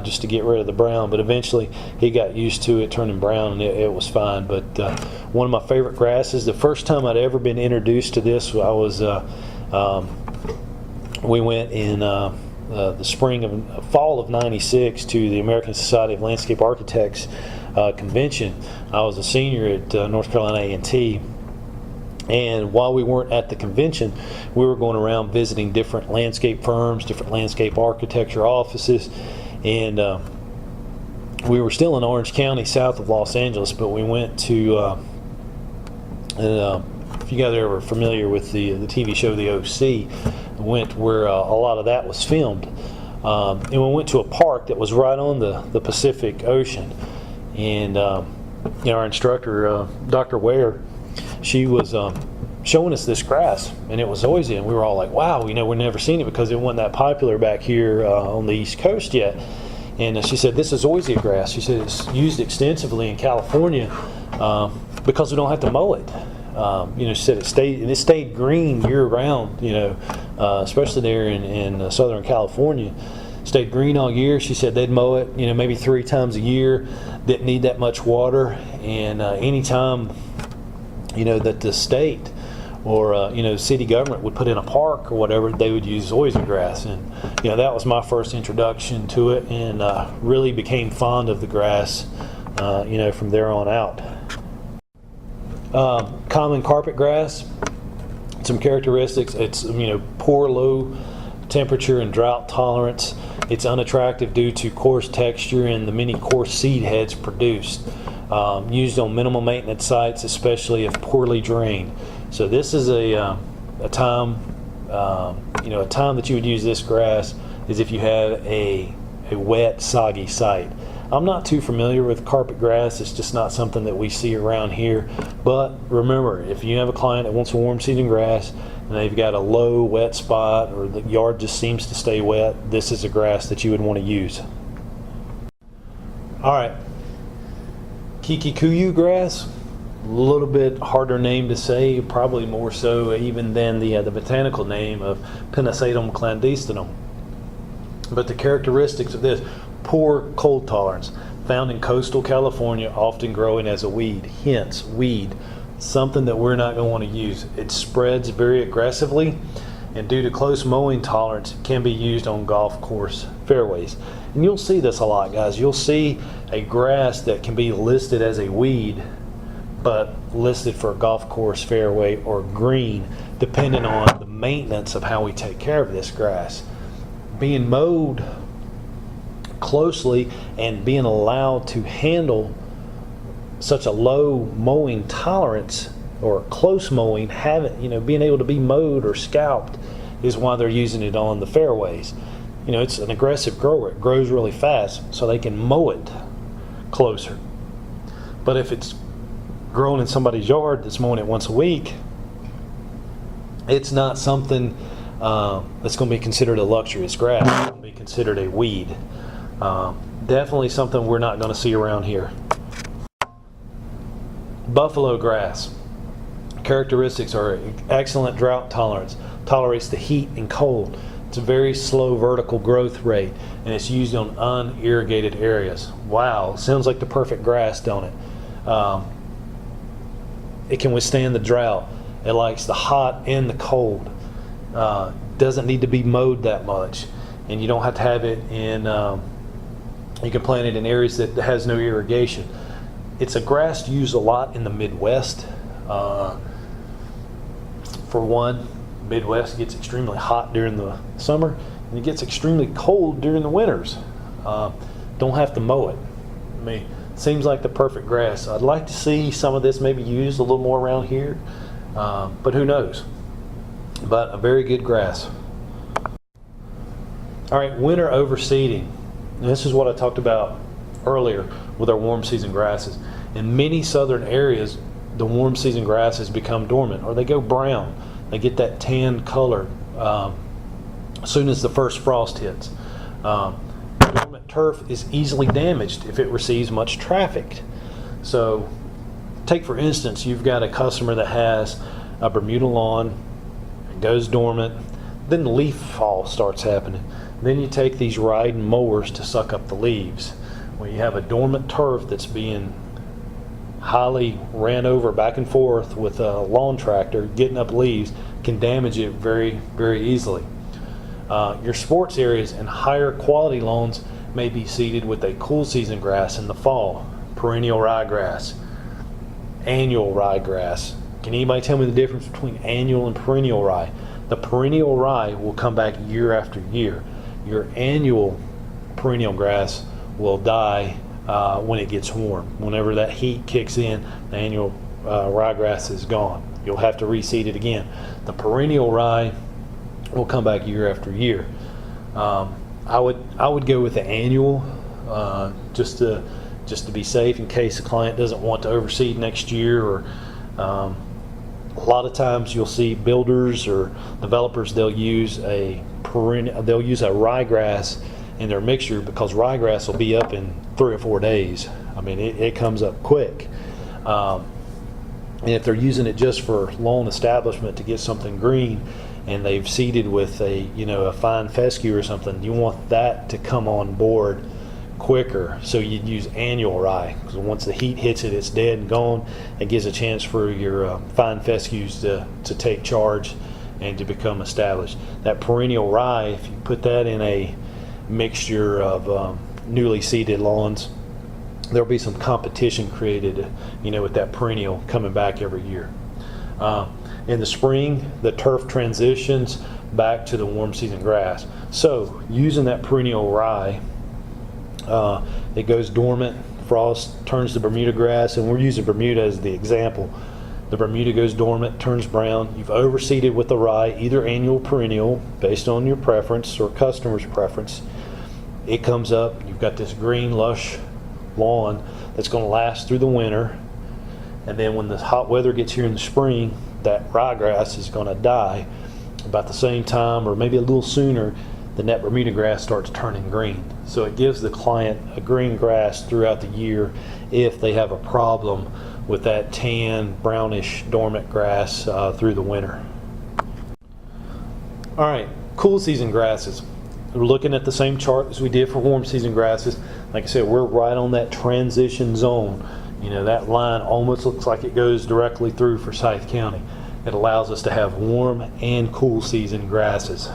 just to get rid of the brown, but eventually he got used to it turning brown, and it was fine. But one of my favorite grasses, the first time I'd ever been introduced to this, I was we went in the fall of '96 to the American Society of Landscape Architects convention. I was a senior at North Carolina A&T, and while we weren't at the convention, we were going around visiting different landscape firms, different landscape architecture offices, and we were still in Orange County, south of Los Angeles, but we went to if you guys are ever familiar with the TV show The O.C., went where a lot of that was filmed. And we went to a park that was right on the Pacific Ocean. And our instructor, Dr. Ware, she was showing us this grass, and it was zoysia, and we were all like, wow, we've never seen it because it wasn't that popular back here on the East Coast yet. And she said, this is zoysia grass. She said it's used extensively in California because we don't have to mow it. She said it stayed green year round, especially there in Southern California. Stayed green all year. She said they'd mow it, maybe 3 times a year. Didn't need that much water. And anytime, that the state or city government would put in a park or whatever, they would use zoysia grass. And that was my first introduction to it, and really became fond of the grass, from there on out. Common carpet grass, some characteristics. It's poor low temperature and drought tolerance. It's unattractive due to coarse texture and the many coarse seed heads produced. Used on minimal maintenance sites, especially if poorly drained. So this is a time, a time that you would use this grass is if you have a wet, soggy site. I'm not too familiar with carpet grass. It's just not something that we see around here. But remember, if you have a client that wants a warm season grass and they've got a low wet spot or the yard just seems to stay wet, this is a grass that you would want to use. All right, Kikikuyu grass, a little bit harder name to say, probably more so even than the botanical name of Penisatum clandestinum. But the characteristics of this: poor cold tolerance, found in coastal California, often growing as a weed, hence weed, something that we're not going to want to use. It spreads very aggressively, and due to close mowing tolerance, it can be used on golf course fairways. And you'll see this a lot, guys. You'll see a grass that can be listed as a weed, but listed for a golf course fairway or green, depending on the maintenance of how we take care of this grass. Being mowed closely and being allowed to handle such a low mowing tolerance or close mowing, being able to be mowed or scalped, is why they're using it on the fairways. It's an aggressive grower. It grows really fast, so they can mow it closer. But if it's growing in somebody's yard that's mowing it once a week, it's not something that's going to be considered a luxurious grass. It's going to be considered a weed. Definitely something we're not going to see around here. Buffalo grass. Characteristics are excellent drought tolerance, tolerates the heat and cold. It's a very slow vertical growth rate, and it's used on unirrigated areas. Wow, sounds like the perfect grass, don't it? It can withstand the drought. It likes the hot and the cold. Doesn't need to be mowed that much, and you don't have to have it in. You can plant it in areas that has no irrigation. It's a grass used a lot in the Midwest. For one, Midwest gets extremely hot during the summer, and it gets extremely cold during the winters. Don't have to mow it. I mean, it seems like the perfect grass. I'd like to see some of this maybe used a little more around here, but who knows? But a very good grass. All right, winter overseeding. And this is what I talked about earlier with our warm season grasses. In many southern areas, the warm season grasses become dormant, or they go brown. They get that tan color as soon as the first frost hits. Dormant turf is easily damaged if it receives much traffic. So take for instance, you've got a customer that has a Bermuda lawn, it goes dormant, then the leaf fall starts happening. Then you take these riding mowers to suck up the leaves. When you have a dormant turf that's being highly ran over back and forth with a lawn tractor, getting up leaves can damage it very, very easily. Your sports areas and higher quality lawns may be seeded with a cool season grass in the fall, perennial ryegrass, annual ryegrass. Can anybody tell me the difference between annual and perennial rye? The perennial rye will come back year after year. Your annual perennial grass will die when it gets warm. Whenever that heat kicks in, the annual ryegrass is gone. You'll have to reseed it again. The perennial rye will come back year after year. I would go with the annual just to be safe in case the client doesn't want to overseed next year. Or a lot of times you'll see builders or developers, they'll use a ryegrass in their mixture because ryegrass will be up in 3 or 4 days. I mean, it comes up quick. And if they're using it just for lawn establishment to get something green, and they've seeded with a fine fescue or something, you want that to come on board quicker. So you'd use annual rye, because once the heat hits it, it's dead and gone. It gives a chance for your fine fescues to take charge and to become established. That perennial rye, if you put that in a mixture of newly seeded lawns, there'll be some competition created, with that perennial coming back every year. In the spring, the turf transitions back to the warm season grass. So using that perennial rye, it goes dormant, frost turns to Bermuda grass, and we're using Bermuda as the example. The Bermuda goes dormant, turns brown. You've overseeded with the rye, either annual or perennial, based on your preference or customer's preference. It comes up, you've got this green, lush lawn that's going to last through the winter. And then when the hot weather gets here in the spring, that ryegrass is going to die about the same time, or maybe a little sooner, than that Bermuda grass starts turning green. So it gives the client a green grass throughout the year if they have a problem with that tan, brownish, dormant grass through the winter. All right, cool season grasses. We're looking at the same chart as we did for warm season grasses. Like I said, we're right on that transition zone. You know, that line almost looks like it goes directly through Forsyth County. It allows us to have warm and cool season grasses.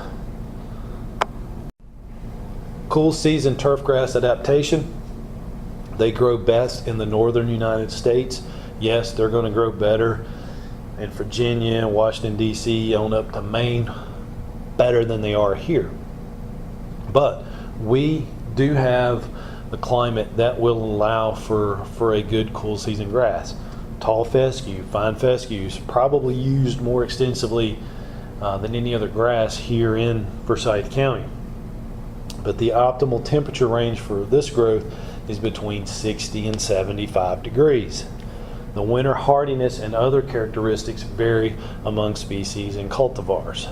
Cool season turfgrass adaptation. They grow best in the northern United States. Yes, they're going to grow better in Virginia, Washington, D.C., on up to Maine, better than they are here. But we do have a climate that will allow for a good cool season grass. Tall fescue, fine fescue is probably used more extensively than any other grass here in Forsyth County. But the optimal temperature range for this growth is between 60 and 75 degrees. The winter hardiness and other characteristics vary among species and cultivars.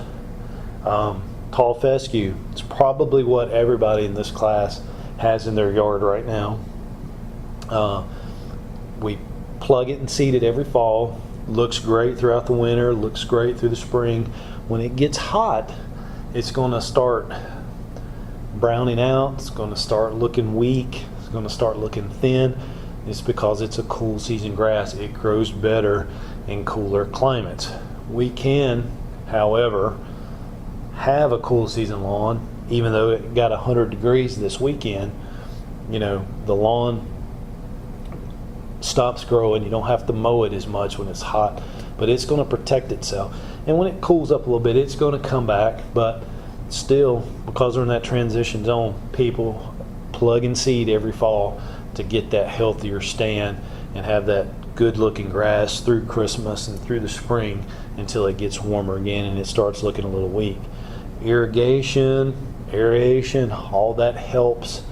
Tall fescue, it's probably what everybody in this class has in their yard right now. We plug it and seed it every fall. Looks great throughout the winter, looks great through the spring. When it gets hot, it's going to start browning out, it's going to start looking weak, it's going to start looking thin. It's because it's a cool season grass. It grows better in cooler climates. We can, however, have a cool season lawn, even though it got 100 degrees this weekend. You know, the lawn stops growing. You don't have to mow it as much when it's hot, but it's going to protect itself. And when it cools up a little bit, it's going to come back. But still, because we're in that transition zone, people plug and seed every fall to get that healthier stand and have that good looking grass through Christmas and through the spring until it gets warmer again and it starts looking a little weak. Irrigation, aeration, all that helps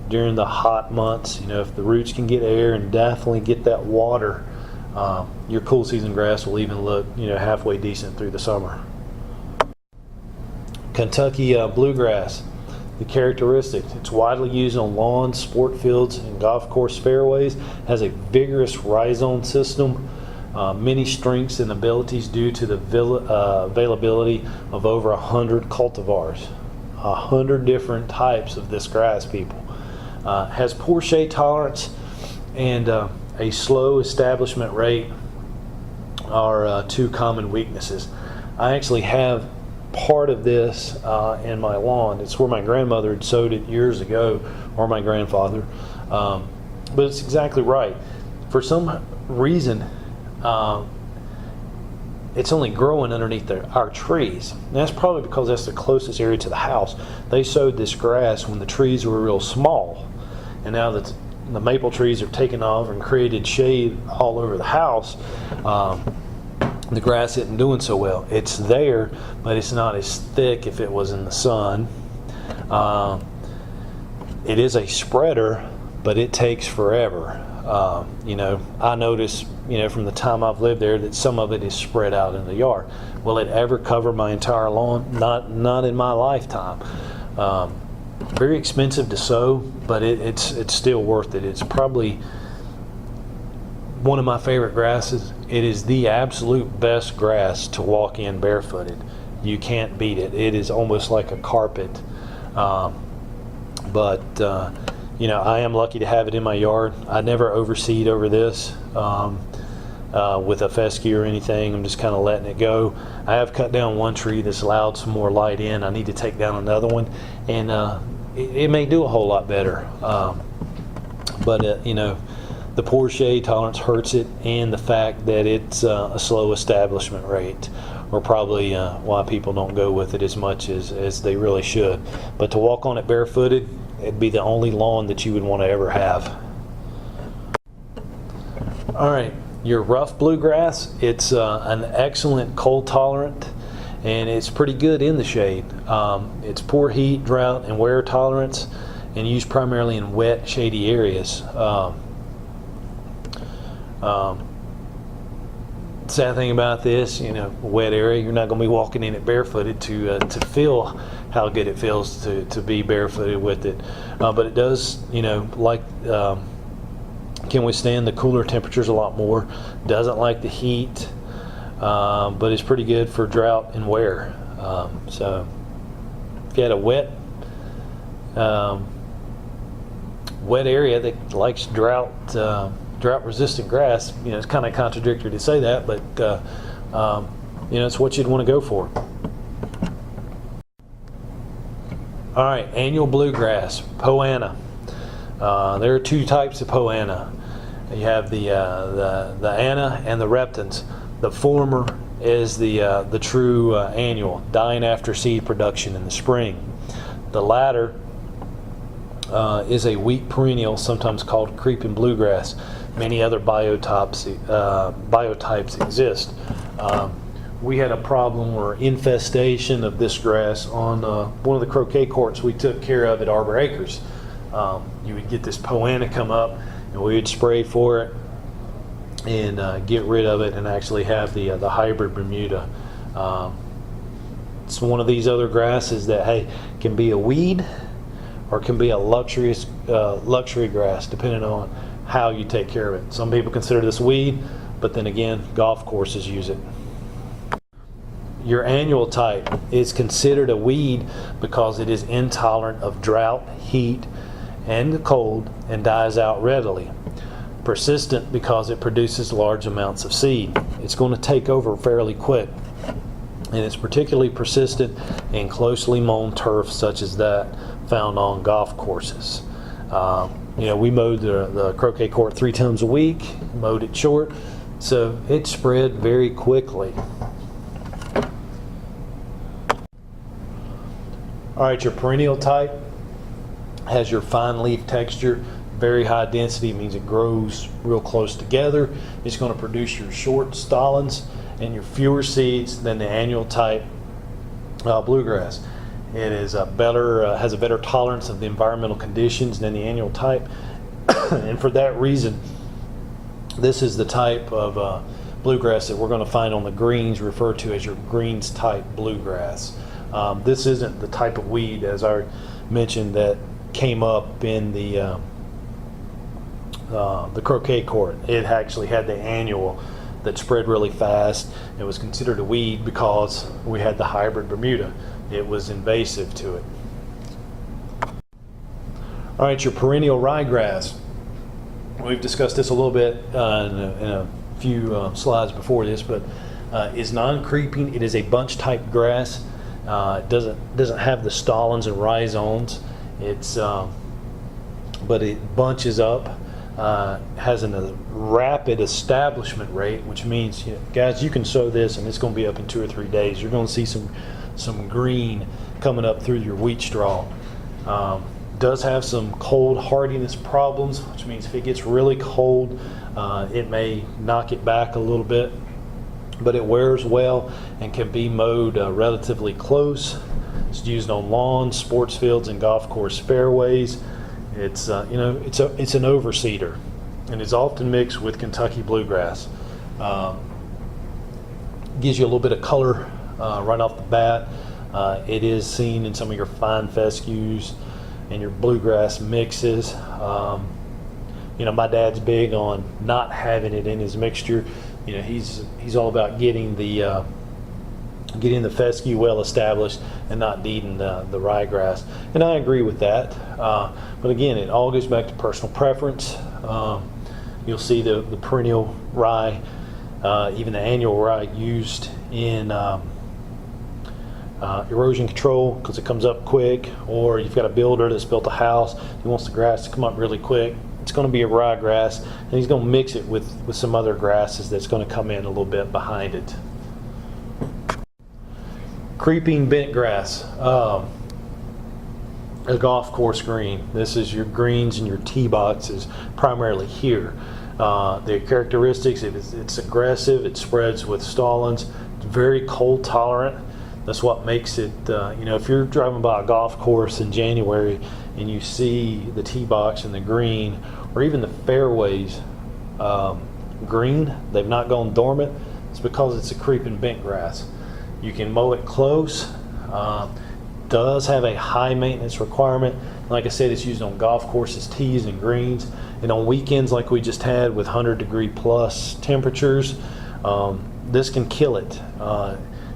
during the hot months. You know, if the roots can get air and definitely get that water, your cool season grass will even look, you know, halfway decent through the summer. Kentucky bluegrass. The characteristics: it's widely used on lawns, sport fields, and golf course fairways. Has a vigorous rhizome system, many strengths and abilities due to the availability of over 100 cultivars, 100 different types of this grass, people. Has poor shade tolerance and a slow establishment rate are two common weaknesses. I actually have part of this in my lawn. It's where my grandmother had sowed it years ago, or my grandfather. But it's exactly right. For some reason, it's only growing underneath our trees. And that's probably because that's the closest area to the house. They sowed this grass when the trees were real small. And now that the maple trees are taken off and created shade all over the house, the grass isn't doing so well. It's there, but it's not as thick if it was in the sun. It is a spreader, but it takes forever. You know, I notice, you know, from the time I've lived there that some of it is spread out in the yard. Will it ever cover my entire lawn? Not in my lifetime. Very expensive to sow, but it's still worth it. It's probably one of my favorite grasses. It is the absolute best grass to walk in barefooted. You can't beat it. It is almost like a carpet. You know, I am lucky to have it in my yard. I never overseed over this with a fescue or anything. I'm just kind of letting it go. I have cut down one tree that's allowed some more light in. I need to take down another one, and it may do a whole lot better. You know, the poor shade tolerance hurts it, and the fact that it's a slow establishment rate, or probably why people don't go with it as much as they really should. But to walk on it barefooted, it'd be the only lawn that you would want to ever have. All right, your rough bluegrass, it's an excellent cold tolerant, and it's pretty good in the shade. It's poor heat, drought, and wear tolerance, and used primarily in wet, shady areas. Sad thing about this, wet area, you're not going to be walking in it barefooted to feel how good it feels to be barefooted with it. But it does, can withstand the cooler temperatures a lot more. Doesn't like the heat, but it's pretty good for drought and wear. So if you had a wet area that likes drought-resistant grass, it's kind of contradictory to say that, but it's what you'd want to go for. All right, annual bluegrass, poana. There are two types of poana. You have the Anna and the Reptans. The former is the true annual, dying after seed production in the spring. The latter is a weak perennial, sometimes called creeping bluegrass. Many other biotypes exist. We had a problem or infestation of this grass on one of the croquet courts we took care of at Arbor Acres. You would get this poana come up, and we would spray for it and get rid of it, and actually have the hybrid Bermuda. It's one of these other grasses that can be a weed or can be a luxury grass, depending on how you take care of it. Some people consider this weed, but then again, golf courses use it. Your annual type is considered a weed because it is intolerant of drought, heat, and the cold, and dies out readily. Persistent because it produces large amounts of seed. It's going to take over fairly quick, and it's particularly persistent in closely mown turf such as that found on golf courses. We mowed the croquet court 3 times a week, mowed it short, so it spread very quickly. All right, your perennial type has your fine leaf texture, very high density, means it grows real close together. It's going to produce your short stolons and your fewer seeds than the annual type bluegrass. It is has a better tolerance of the environmental conditions than the annual type, and for that reason, this is the type of bluegrass that we're going to find on the greens, referred to as your greens type bluegrass. This isn't the type of weed, as I mentioned, that came up in the croquet court. It actually had the annual that spread really fast. It was considered a weed because we had the hybrid Bermuda. It was invasive to it. All right, your perennial ryegrass. We've discussed this a little bit in a few slides before this, but is non-creeping. It is a bunch type grass. It doesn't have the stolons and rhizomes. But it bunches up. Has a rapid establishment rate, which means, guys, you can sow this and it's going to be up in 2 or 3 days. You're going to see some green coming up through your wheat straw. Does have some cold hardiness problems, which means if it gets really cold, it may knock it back a little bit, but it wears well and can be mowed relatively close. It's used on lawns, sports fields, and golf course fairways. It's an overseeder, and is often mixed with Kentucky bluegrass. Gives you a little bit of color right off the bat. It is seen in some of your fine fescues and your bluegrass mixes. My dad's big on not having it in his mixture. He's all about getting the fescue well established and not needing the ryegrass, and I agree with that. But again, it all goes back to personal preference. You'll see the perennial rye, even the annual rye, used in erosion control because it comes up quick, or you've got a builder that's built a house, he wants the grass to come up really quick. it's going to be a ryegrass, and he's going to mix it with some other grasses that's going to come in a little bit behind it. Creeping bent grass. A golf course green. This is your greens and your tee boxes primarily here. The characteristics, it's aggressive, it spreads with stallings, it's very cold tolerant. That's what makes it, if you're driving by a golf course in January and you see the tee box and the green, or even the fairways green, they've not gone dormant, it's because it's a creeping bent grass. You can mow it close. Does have a high maintenance requirement. Like I said, it's used on golf courses, tees, and greens. And on weekends like we just had with 100-degree plus temperatures, this can kill it.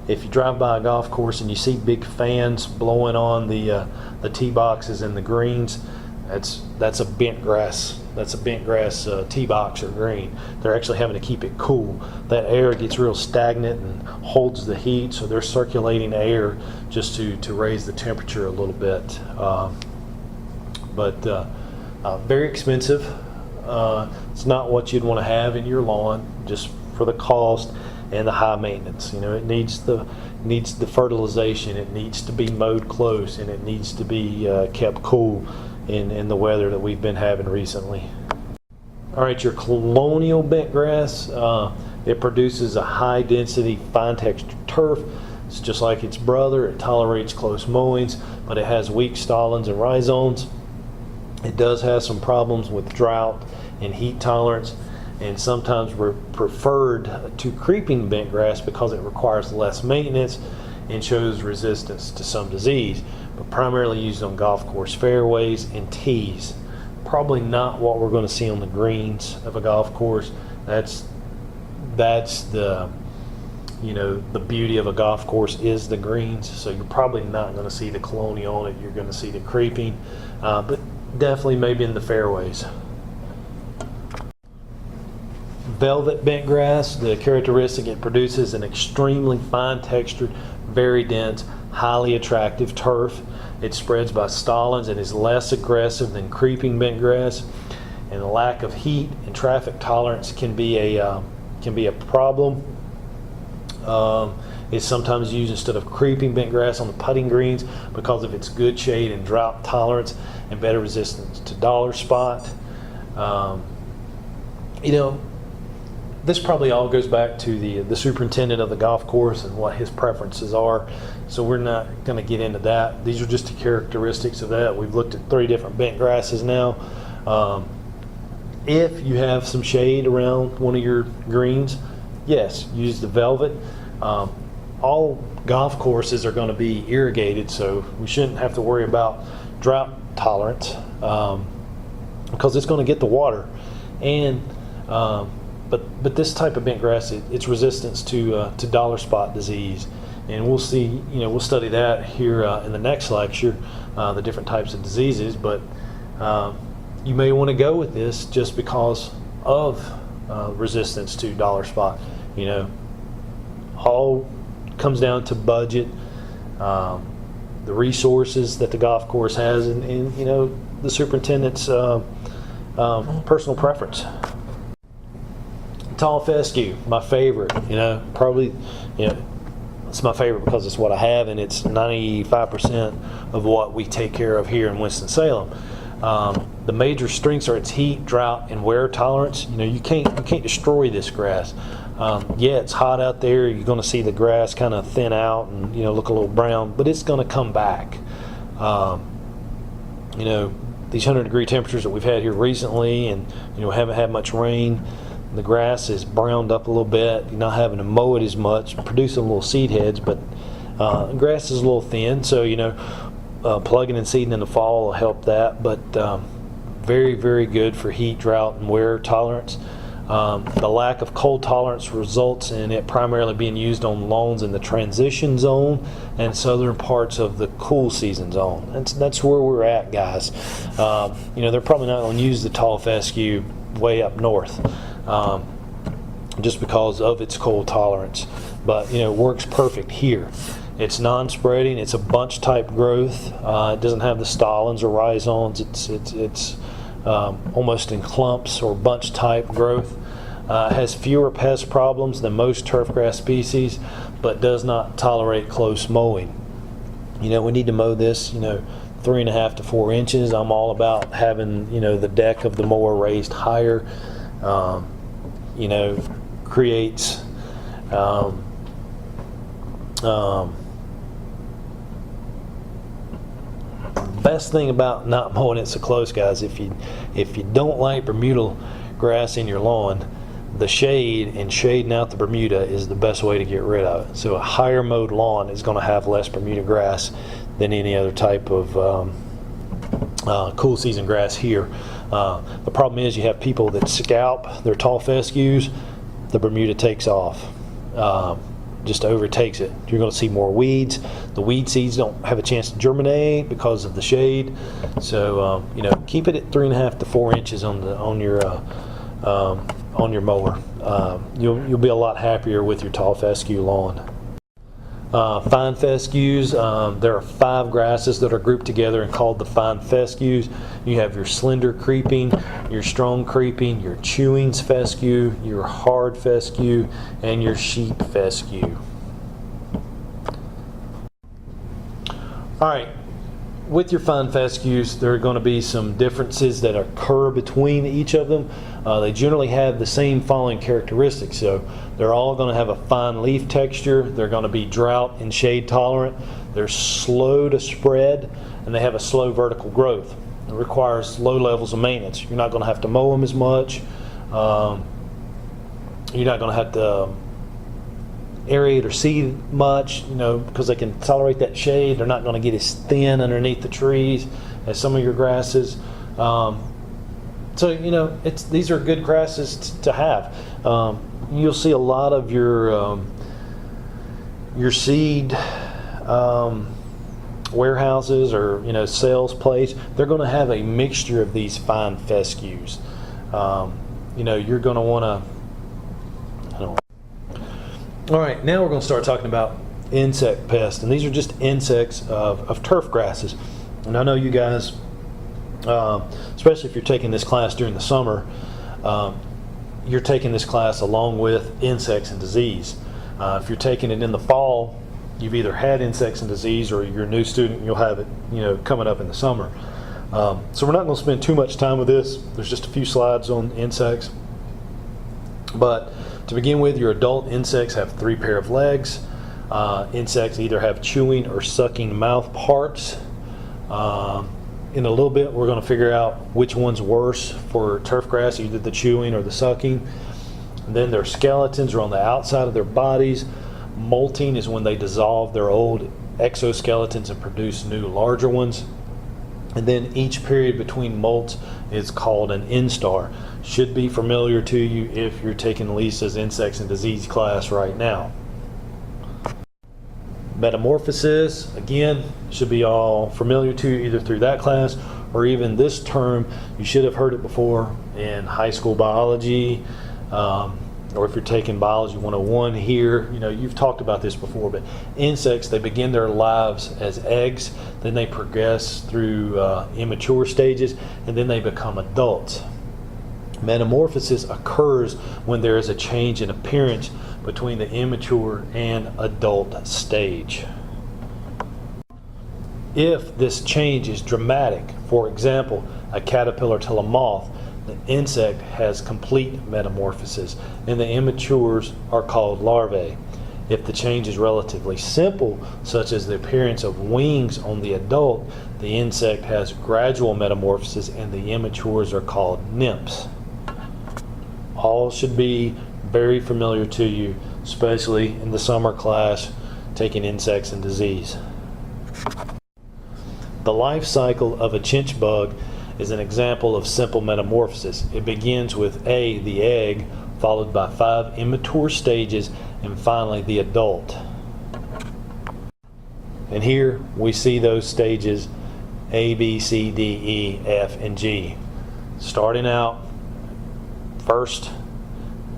If you drive by a golf course and you see big fans blowing on the tee boxes and the greens, that's a bent grass. That's a bent grass tee box or green. They're actually having to keep it cool. That air gets real stagnant and holds the heat, so they're circulating air just to raise the temperature a little bit. But very expensive. It's not what you'd want to have in your lawn, just for the cost and the high maintenance. It needs the fertilization. It needs to be mowed close, and it needs to be kept cool in the weather that we've been having recently. All right, your colonial bent grass, it produces a high density, fine textured turf. It's just like its brother. It tolerates close mowings, but it has weak stallings and rhizomes. It does have some problems with drought and heat tolerance, and sometimes we're preferred to creeping bent grass because it requires less maintenance and shows resistance to some disease, but primarily used on golf course fairways and tees. Probably not what we're going to see on the greens of a golf course. That's the the beauty of a golf course is the greens. So you're probably not going to see the colonial on it. You're going to see the creeping, but definitely maybe in the fairways. Velvet bent grass, the characteristic it produces an extremely fine textured, very dense, highly attractive turf. It spreads by stallings and is less aggressive than creeping bent grass. And the lack of heat and traffic tolerance can be a problem. It's sometimes used instead of creeping bent grass on the putting greens because of its good shade and drought tolerance and better resistance to dollar spot. This probably all goes back to the superintendent of the golf course and what his preferences are. So we're not going to get into that. These are just the characteristics of that. We've looked at 3 different bent grasses now. If you have some shade around one of your greens, yes, use the velvet. All golf courses are going to be irrigated, so we shouldn't have to worry about drought tolerance because it's going to get the water. And but this type of bent grass, it's resistance to dollar spot disease, and we'll see. We'll study that here in the next lecture, the different types of diseases. But you may want to go with this just because of resistance to dollar spot. All comes down to budget, the resources that the golf course has, and the superintendent's personal preference. Tall fescue, my favorite. Probably, it's my favorite because it's what I have, and it's 95% of what we take care of here in Winston-Salem. The major strengths are its heat, drought, and wear tolerance. You can't destroy this grass. Yeah, it's hot out there. You're going to see the grass kind of thin out and look a little brown, but it's going to come back. These 100-degree temperatures that we've had here recently, and haven't had much rain. The grass is browned up a little bit. You're not having to mow it as much, producing little seed heads, but grass is a little thin. So plugging and seeding in the fall will help that. But very, very good for heat, drought, and wear tolerance. The lack of cold tolerance results in it primarily being used on lawns in the transition zone and southern parts of the cool season zone. That's where we're at, guys. They're probably not going to use the tall fescue way up north just because of its cold tolerance. But it works perfect here. It's non-spreading. It's a bunch type growth. It doesn't have the stolons or rhizomes. It's almost in clumps or bunch type growth. Has fewer pest problems than most turfgrass species, but does not tolerate close mowing. We need to mow this, 3.5 to 4 inches. I'm all about having, the deck of the mower raised higher. Creates best thing about not mowing it so close, guys, if you don't like Bermuda grass in your lawn, the shade and shading out the Bermuda is the best way to get rid of it. So a higher mowed lawn is going to have less Bermuda grass than any other type of cool season grass here. The problem is you have people that scalp their tall fescues, the Bermuda takes off, just overtakes it. You're going to see more weeds. The weed seeds don't have a chance to germinate because of the shade. So keep it at 3.5 to 4 inches on your mower. You'll be a lot happier with your tall fescue lawn. Fine fescues, there are 5 grasses that are grouped together and called the fine fescues. You have your slender creeping, your strong creeping, your chewing fescue, your hard fescue, and your sheep fescue. All right, with your fine fescues, there are going to be some differences that occur between each of them. They generally have the same following characteristics. So they're all going to have a fine leaf texture. They're going to be drought and shade tolerant. They're slow to spread, and they have a slow vertical growth. It requires low levels of maintenance. You're not going to have to mow them as much. You're not going to have to aerate or seed much, because they can tolerate that shade. They're not going to get as thin underneath the trees as some of your grasses. So these are good grasses to have. You'll see a lot of your seed warehouses or sales places. They're going to have a mixture of these fine fescues. You're going to want to. All right, now we're going to start talking about insect pests, and these are just insects of turf grasses. And I know you guys, especially if you're taking this class during the summer, you're taking this class along with insects and disease. If you're taking it in the fall, you've either had insects and disease, or you're a new student, you'll have it coming up in the summer. So we're not going to spend too much time with this. There's just a few slides on insects. But to begin with, your adult insects have 3 pair of legs. Insects either have chewing or sucking mouth parts. In a little bit, we're going to figure out which one's worse for turfgrass, either the chewing or the sucking. And then their skeletons are on the outside of their bodies. Molting is when they dissolve their old exoskeletons and produce new, larger ones. And then each period between molts is called an instar. Should be familiar to you if you're taking Lisa's Insects and Disease class right now. Metamorphosis, again, should be all familiar to you either through that class or even this term. You should have heard it before in high school biology, or if you're taking Biology 101 here, you've talked about this before, but insects, they begin their lives as eggs, then they progress through immature stages, and then they become adults. Metamorphosis occurs when there is a change in appearance between the immature and adult stage. If this change is dramatic, for example, a caterpillar to a moth, the insect has complete metamorphosis, and the immatures are called larvae. If the change is relatively simple, such as the appearance of wings on the adult, the insect has gradual metamorphosis, and the immatures are called nymphs. All should be very familiar to you, especially in the summer class taking Insects and Disease. The life cycle of a chinch bug is an example of simple metamorphosis. It begins with the egg, followed by 5 immature stages, and finally the adult. And here we see those stages A, B, C, D, E, F, and G. Starting out first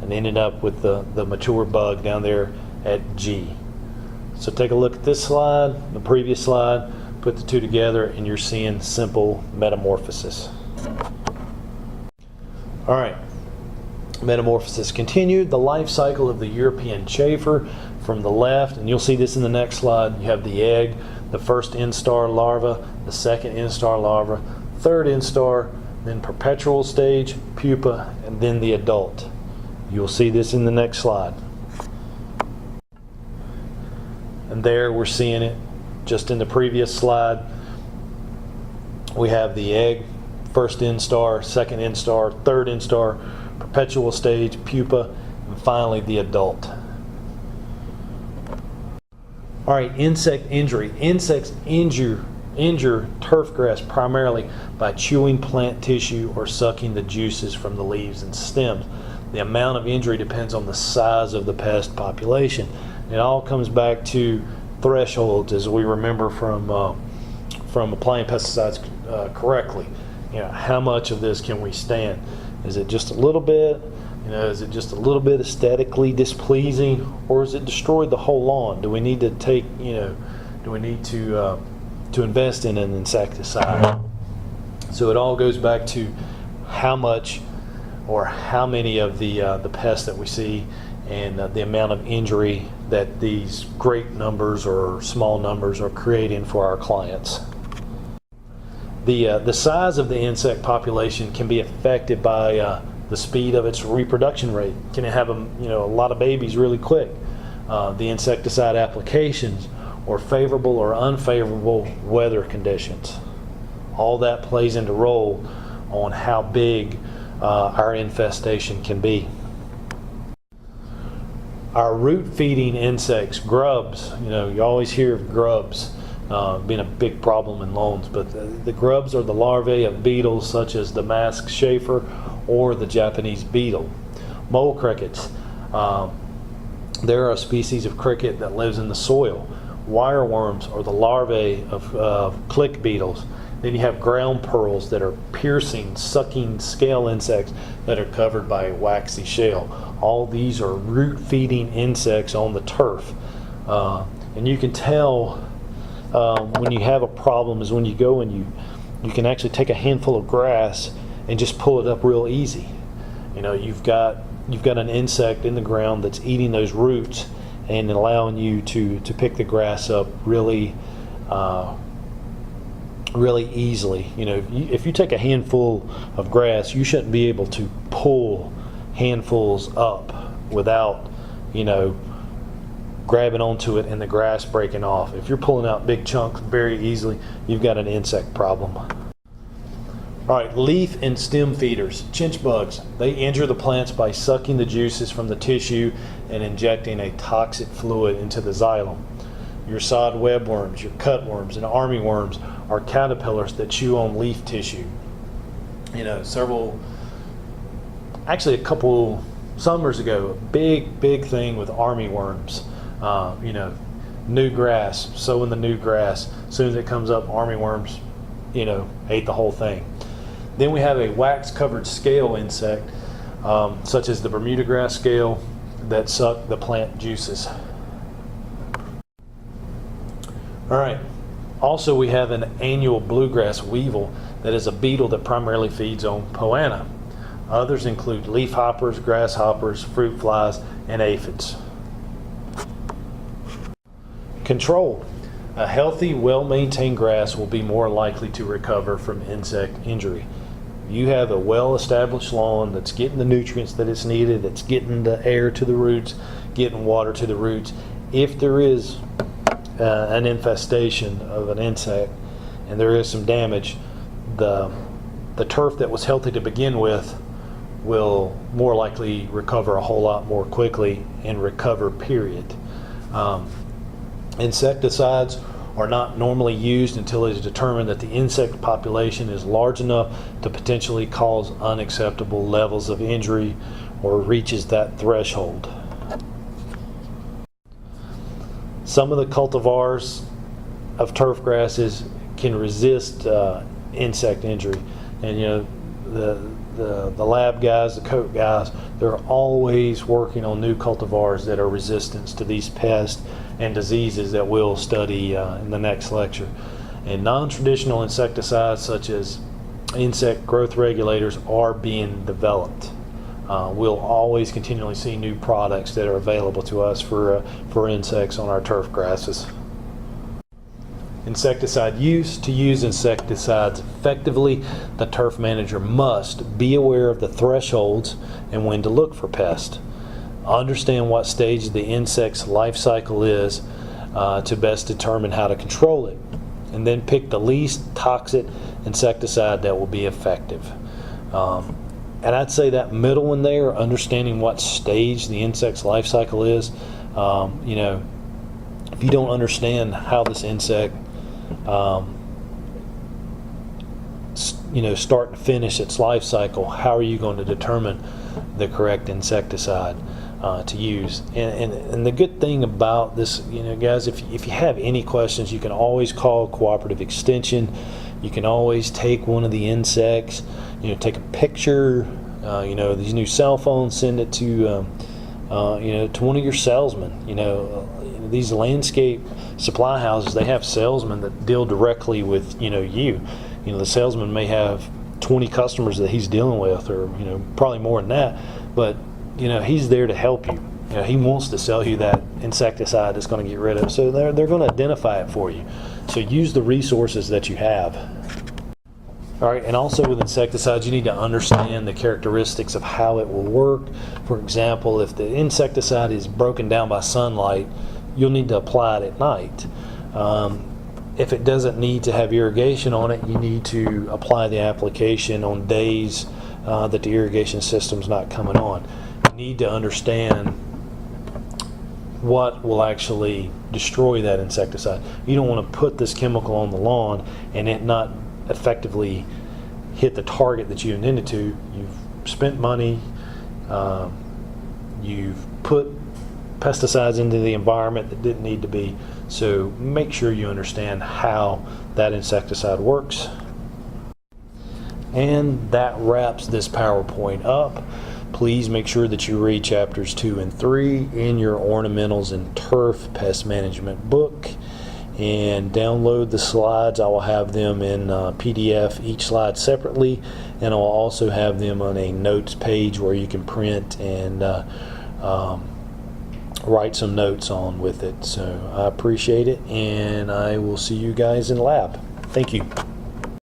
and ending up with the mature bug down there at G. So take a look at this slide, the previous slide, put the two together, and you're seeing simple metamorphosis. All right. Metamorphosis continued. The life cycle of the European chafer from the left, and you'll see this in the next slide. You have the egg, the first instar larva, the second instar larva, third instar, then perpetual stage, pupa, and then the adult. You'll see this in the next slide. And there we're seeing it just in the previous slide. We have the egg, first instar, second instar, third instar, perpetual stage, pupa, and finally the adult. All right, insect injury. Insects injure turfgrass primarily by chewing plant tissue or sucking the juices from the leaves and stems. The amount of injury depends on the size of the pest population. It all comes back to thresholds, as we remember from applying pesticides correctly. You know, how much of this can we stand? Is it just a little bit? You know, is it just a little bit aesthetically displeasing, or is it destroyed the whole lawn? Do we need to take, do we need to invest in an insecticide? So it all goes back to how much or how many of the pests that we see, and the amount of injury that these great numbers or small numbers are creating for our clients. The size of the insect population can be affected by the speed of its reproduction rate. Can it have a lot of babies really quick? The insecticide applications, or favorable or unfavorable weather conditions. All that plays into role on how big our infestation can be. Our root feeding insects, grubs, you always hear of grubs being a big problem in lawns, but the grubs are the larvae of beetles such as the masked chafer or the Japanese beetle. Mole crickets, they're a species of cricket that lives in the soil. Wireworms are the larvae of click beetles. Then you have ground pearls that are piercing, sucking scale insects that are covered by a waxy shell. All these are root-feeding insects on the turf. And you can tell when you have a problem is when you go and you can actually take a handful of grass and just pull it up real easy. You've got an insect in the ground that's eating those roots and allowing you to pick the grass up really easily. If you take a handful of grass, you shouldn't be able to pull handfuls up without grabbing onto it and the grass breaking off. If you're pulling out big chunks very easily, you've got an insect problem. All right, leaf and stem feeders, chinch bugs. They injure the plants by sucking the juices from the tissue and injecting a toxic fluid into the xylem. Your sod webworms, your cutworms, and armyworms are caterpillars that chew on leaf tissue. A couple summers ago, a big thing with armyworms. New grass, sowing the new grass. As soon as it comes up, armyworms, ate the whole thing. Then we have a wax-covered scale insect, such as the Bermuda grass scale, that suck the plant juices. All right. Also, we have an annual bluegrass weevil that is a beetle that primarily feeds on poana. Others include leafhoppers, grasshoppers, fruit flies, and aphids. Control. A healthy, well-maintained grass will be more likely to recover from insect injury. You have a well-established lawn that's getting the nutrients that it's needed, that's getting the air to the roots, getting water to the roots. If there is an infestation of an insect and there is some damage, the turf that was healthy to begin with will more likely recover a whole lot more quickly and recover, period. Insecticides are not normally used until it is determined that the insect population is large enough to potentially cause unacceptable levels of injury or reaches that threshold. Some of the cultivars of turf grasses can resist insect injury, and the lab guys, the coat guys, they're always working on new cultivars that are resistant to these pests and diseases that we'll study in the next lecture. And non-traditional insecticides such as insect growth regulators are being developed. We'll always continually see new products that are available to us for insects on our turf grasses. Insecticide use. To use insecticides effectively, the turf manager must be aware of the thresholds and when to look for pests. Understand what stage the insect's life cycle is to best determine how to control it, and then pick the least toxic insecticide that will be effective. And I'd say that middle one there, understanding what stage the insect's life cycle is, you know, if you don't understand how this insect, you know, start to finish its life cycle, how are you going to determine the correct insecticide to use? And the good thing about this, you know, guys, if you have any questions, you can always call Cooperative Extension. You can always take one of the insects, you know, take a picture, you know, these new cell phones, send it to, you know, to one of your salesmen. You know, these landscape supply houses, they have salesmen that deal directly with, you know, you. You know, the salesman may have 20 customers that he's dealing with, or, you know, probably more than that, but, you know, he's there to help you. You know, he wants to sell you that insecticide that's going to get rid of it. So they're going to identify it for you. So use the resources that you have. All right, and also with insecticides, you need to understand the characteristics of how it will work. For example, if the insecticide is broken down by sunlight, you'll need to apply it at night. If it doesn't need to have irrigation on it, you need to apply the application on days that the irrigation system's not coming on. You need to understand what will actually destroy that insecticide. You don't want to put this chemical on the lawn and it not effectively hit the target that you intended to. You've spent money, you've put pesticides into the environment that didn't need to be. So make sure you understand how that insecticide works. And that wraps this PowerPoint up. Please make sure that you read chapters 2 and 3 in your Ornamentals and Turf Pest Management book, and download the slides. I will have them in PDF, each slide separately, and I will also have them on a notes page where you can print and write some notes on with it. So I appreciate it, and I will see you guys in lab. Thank you.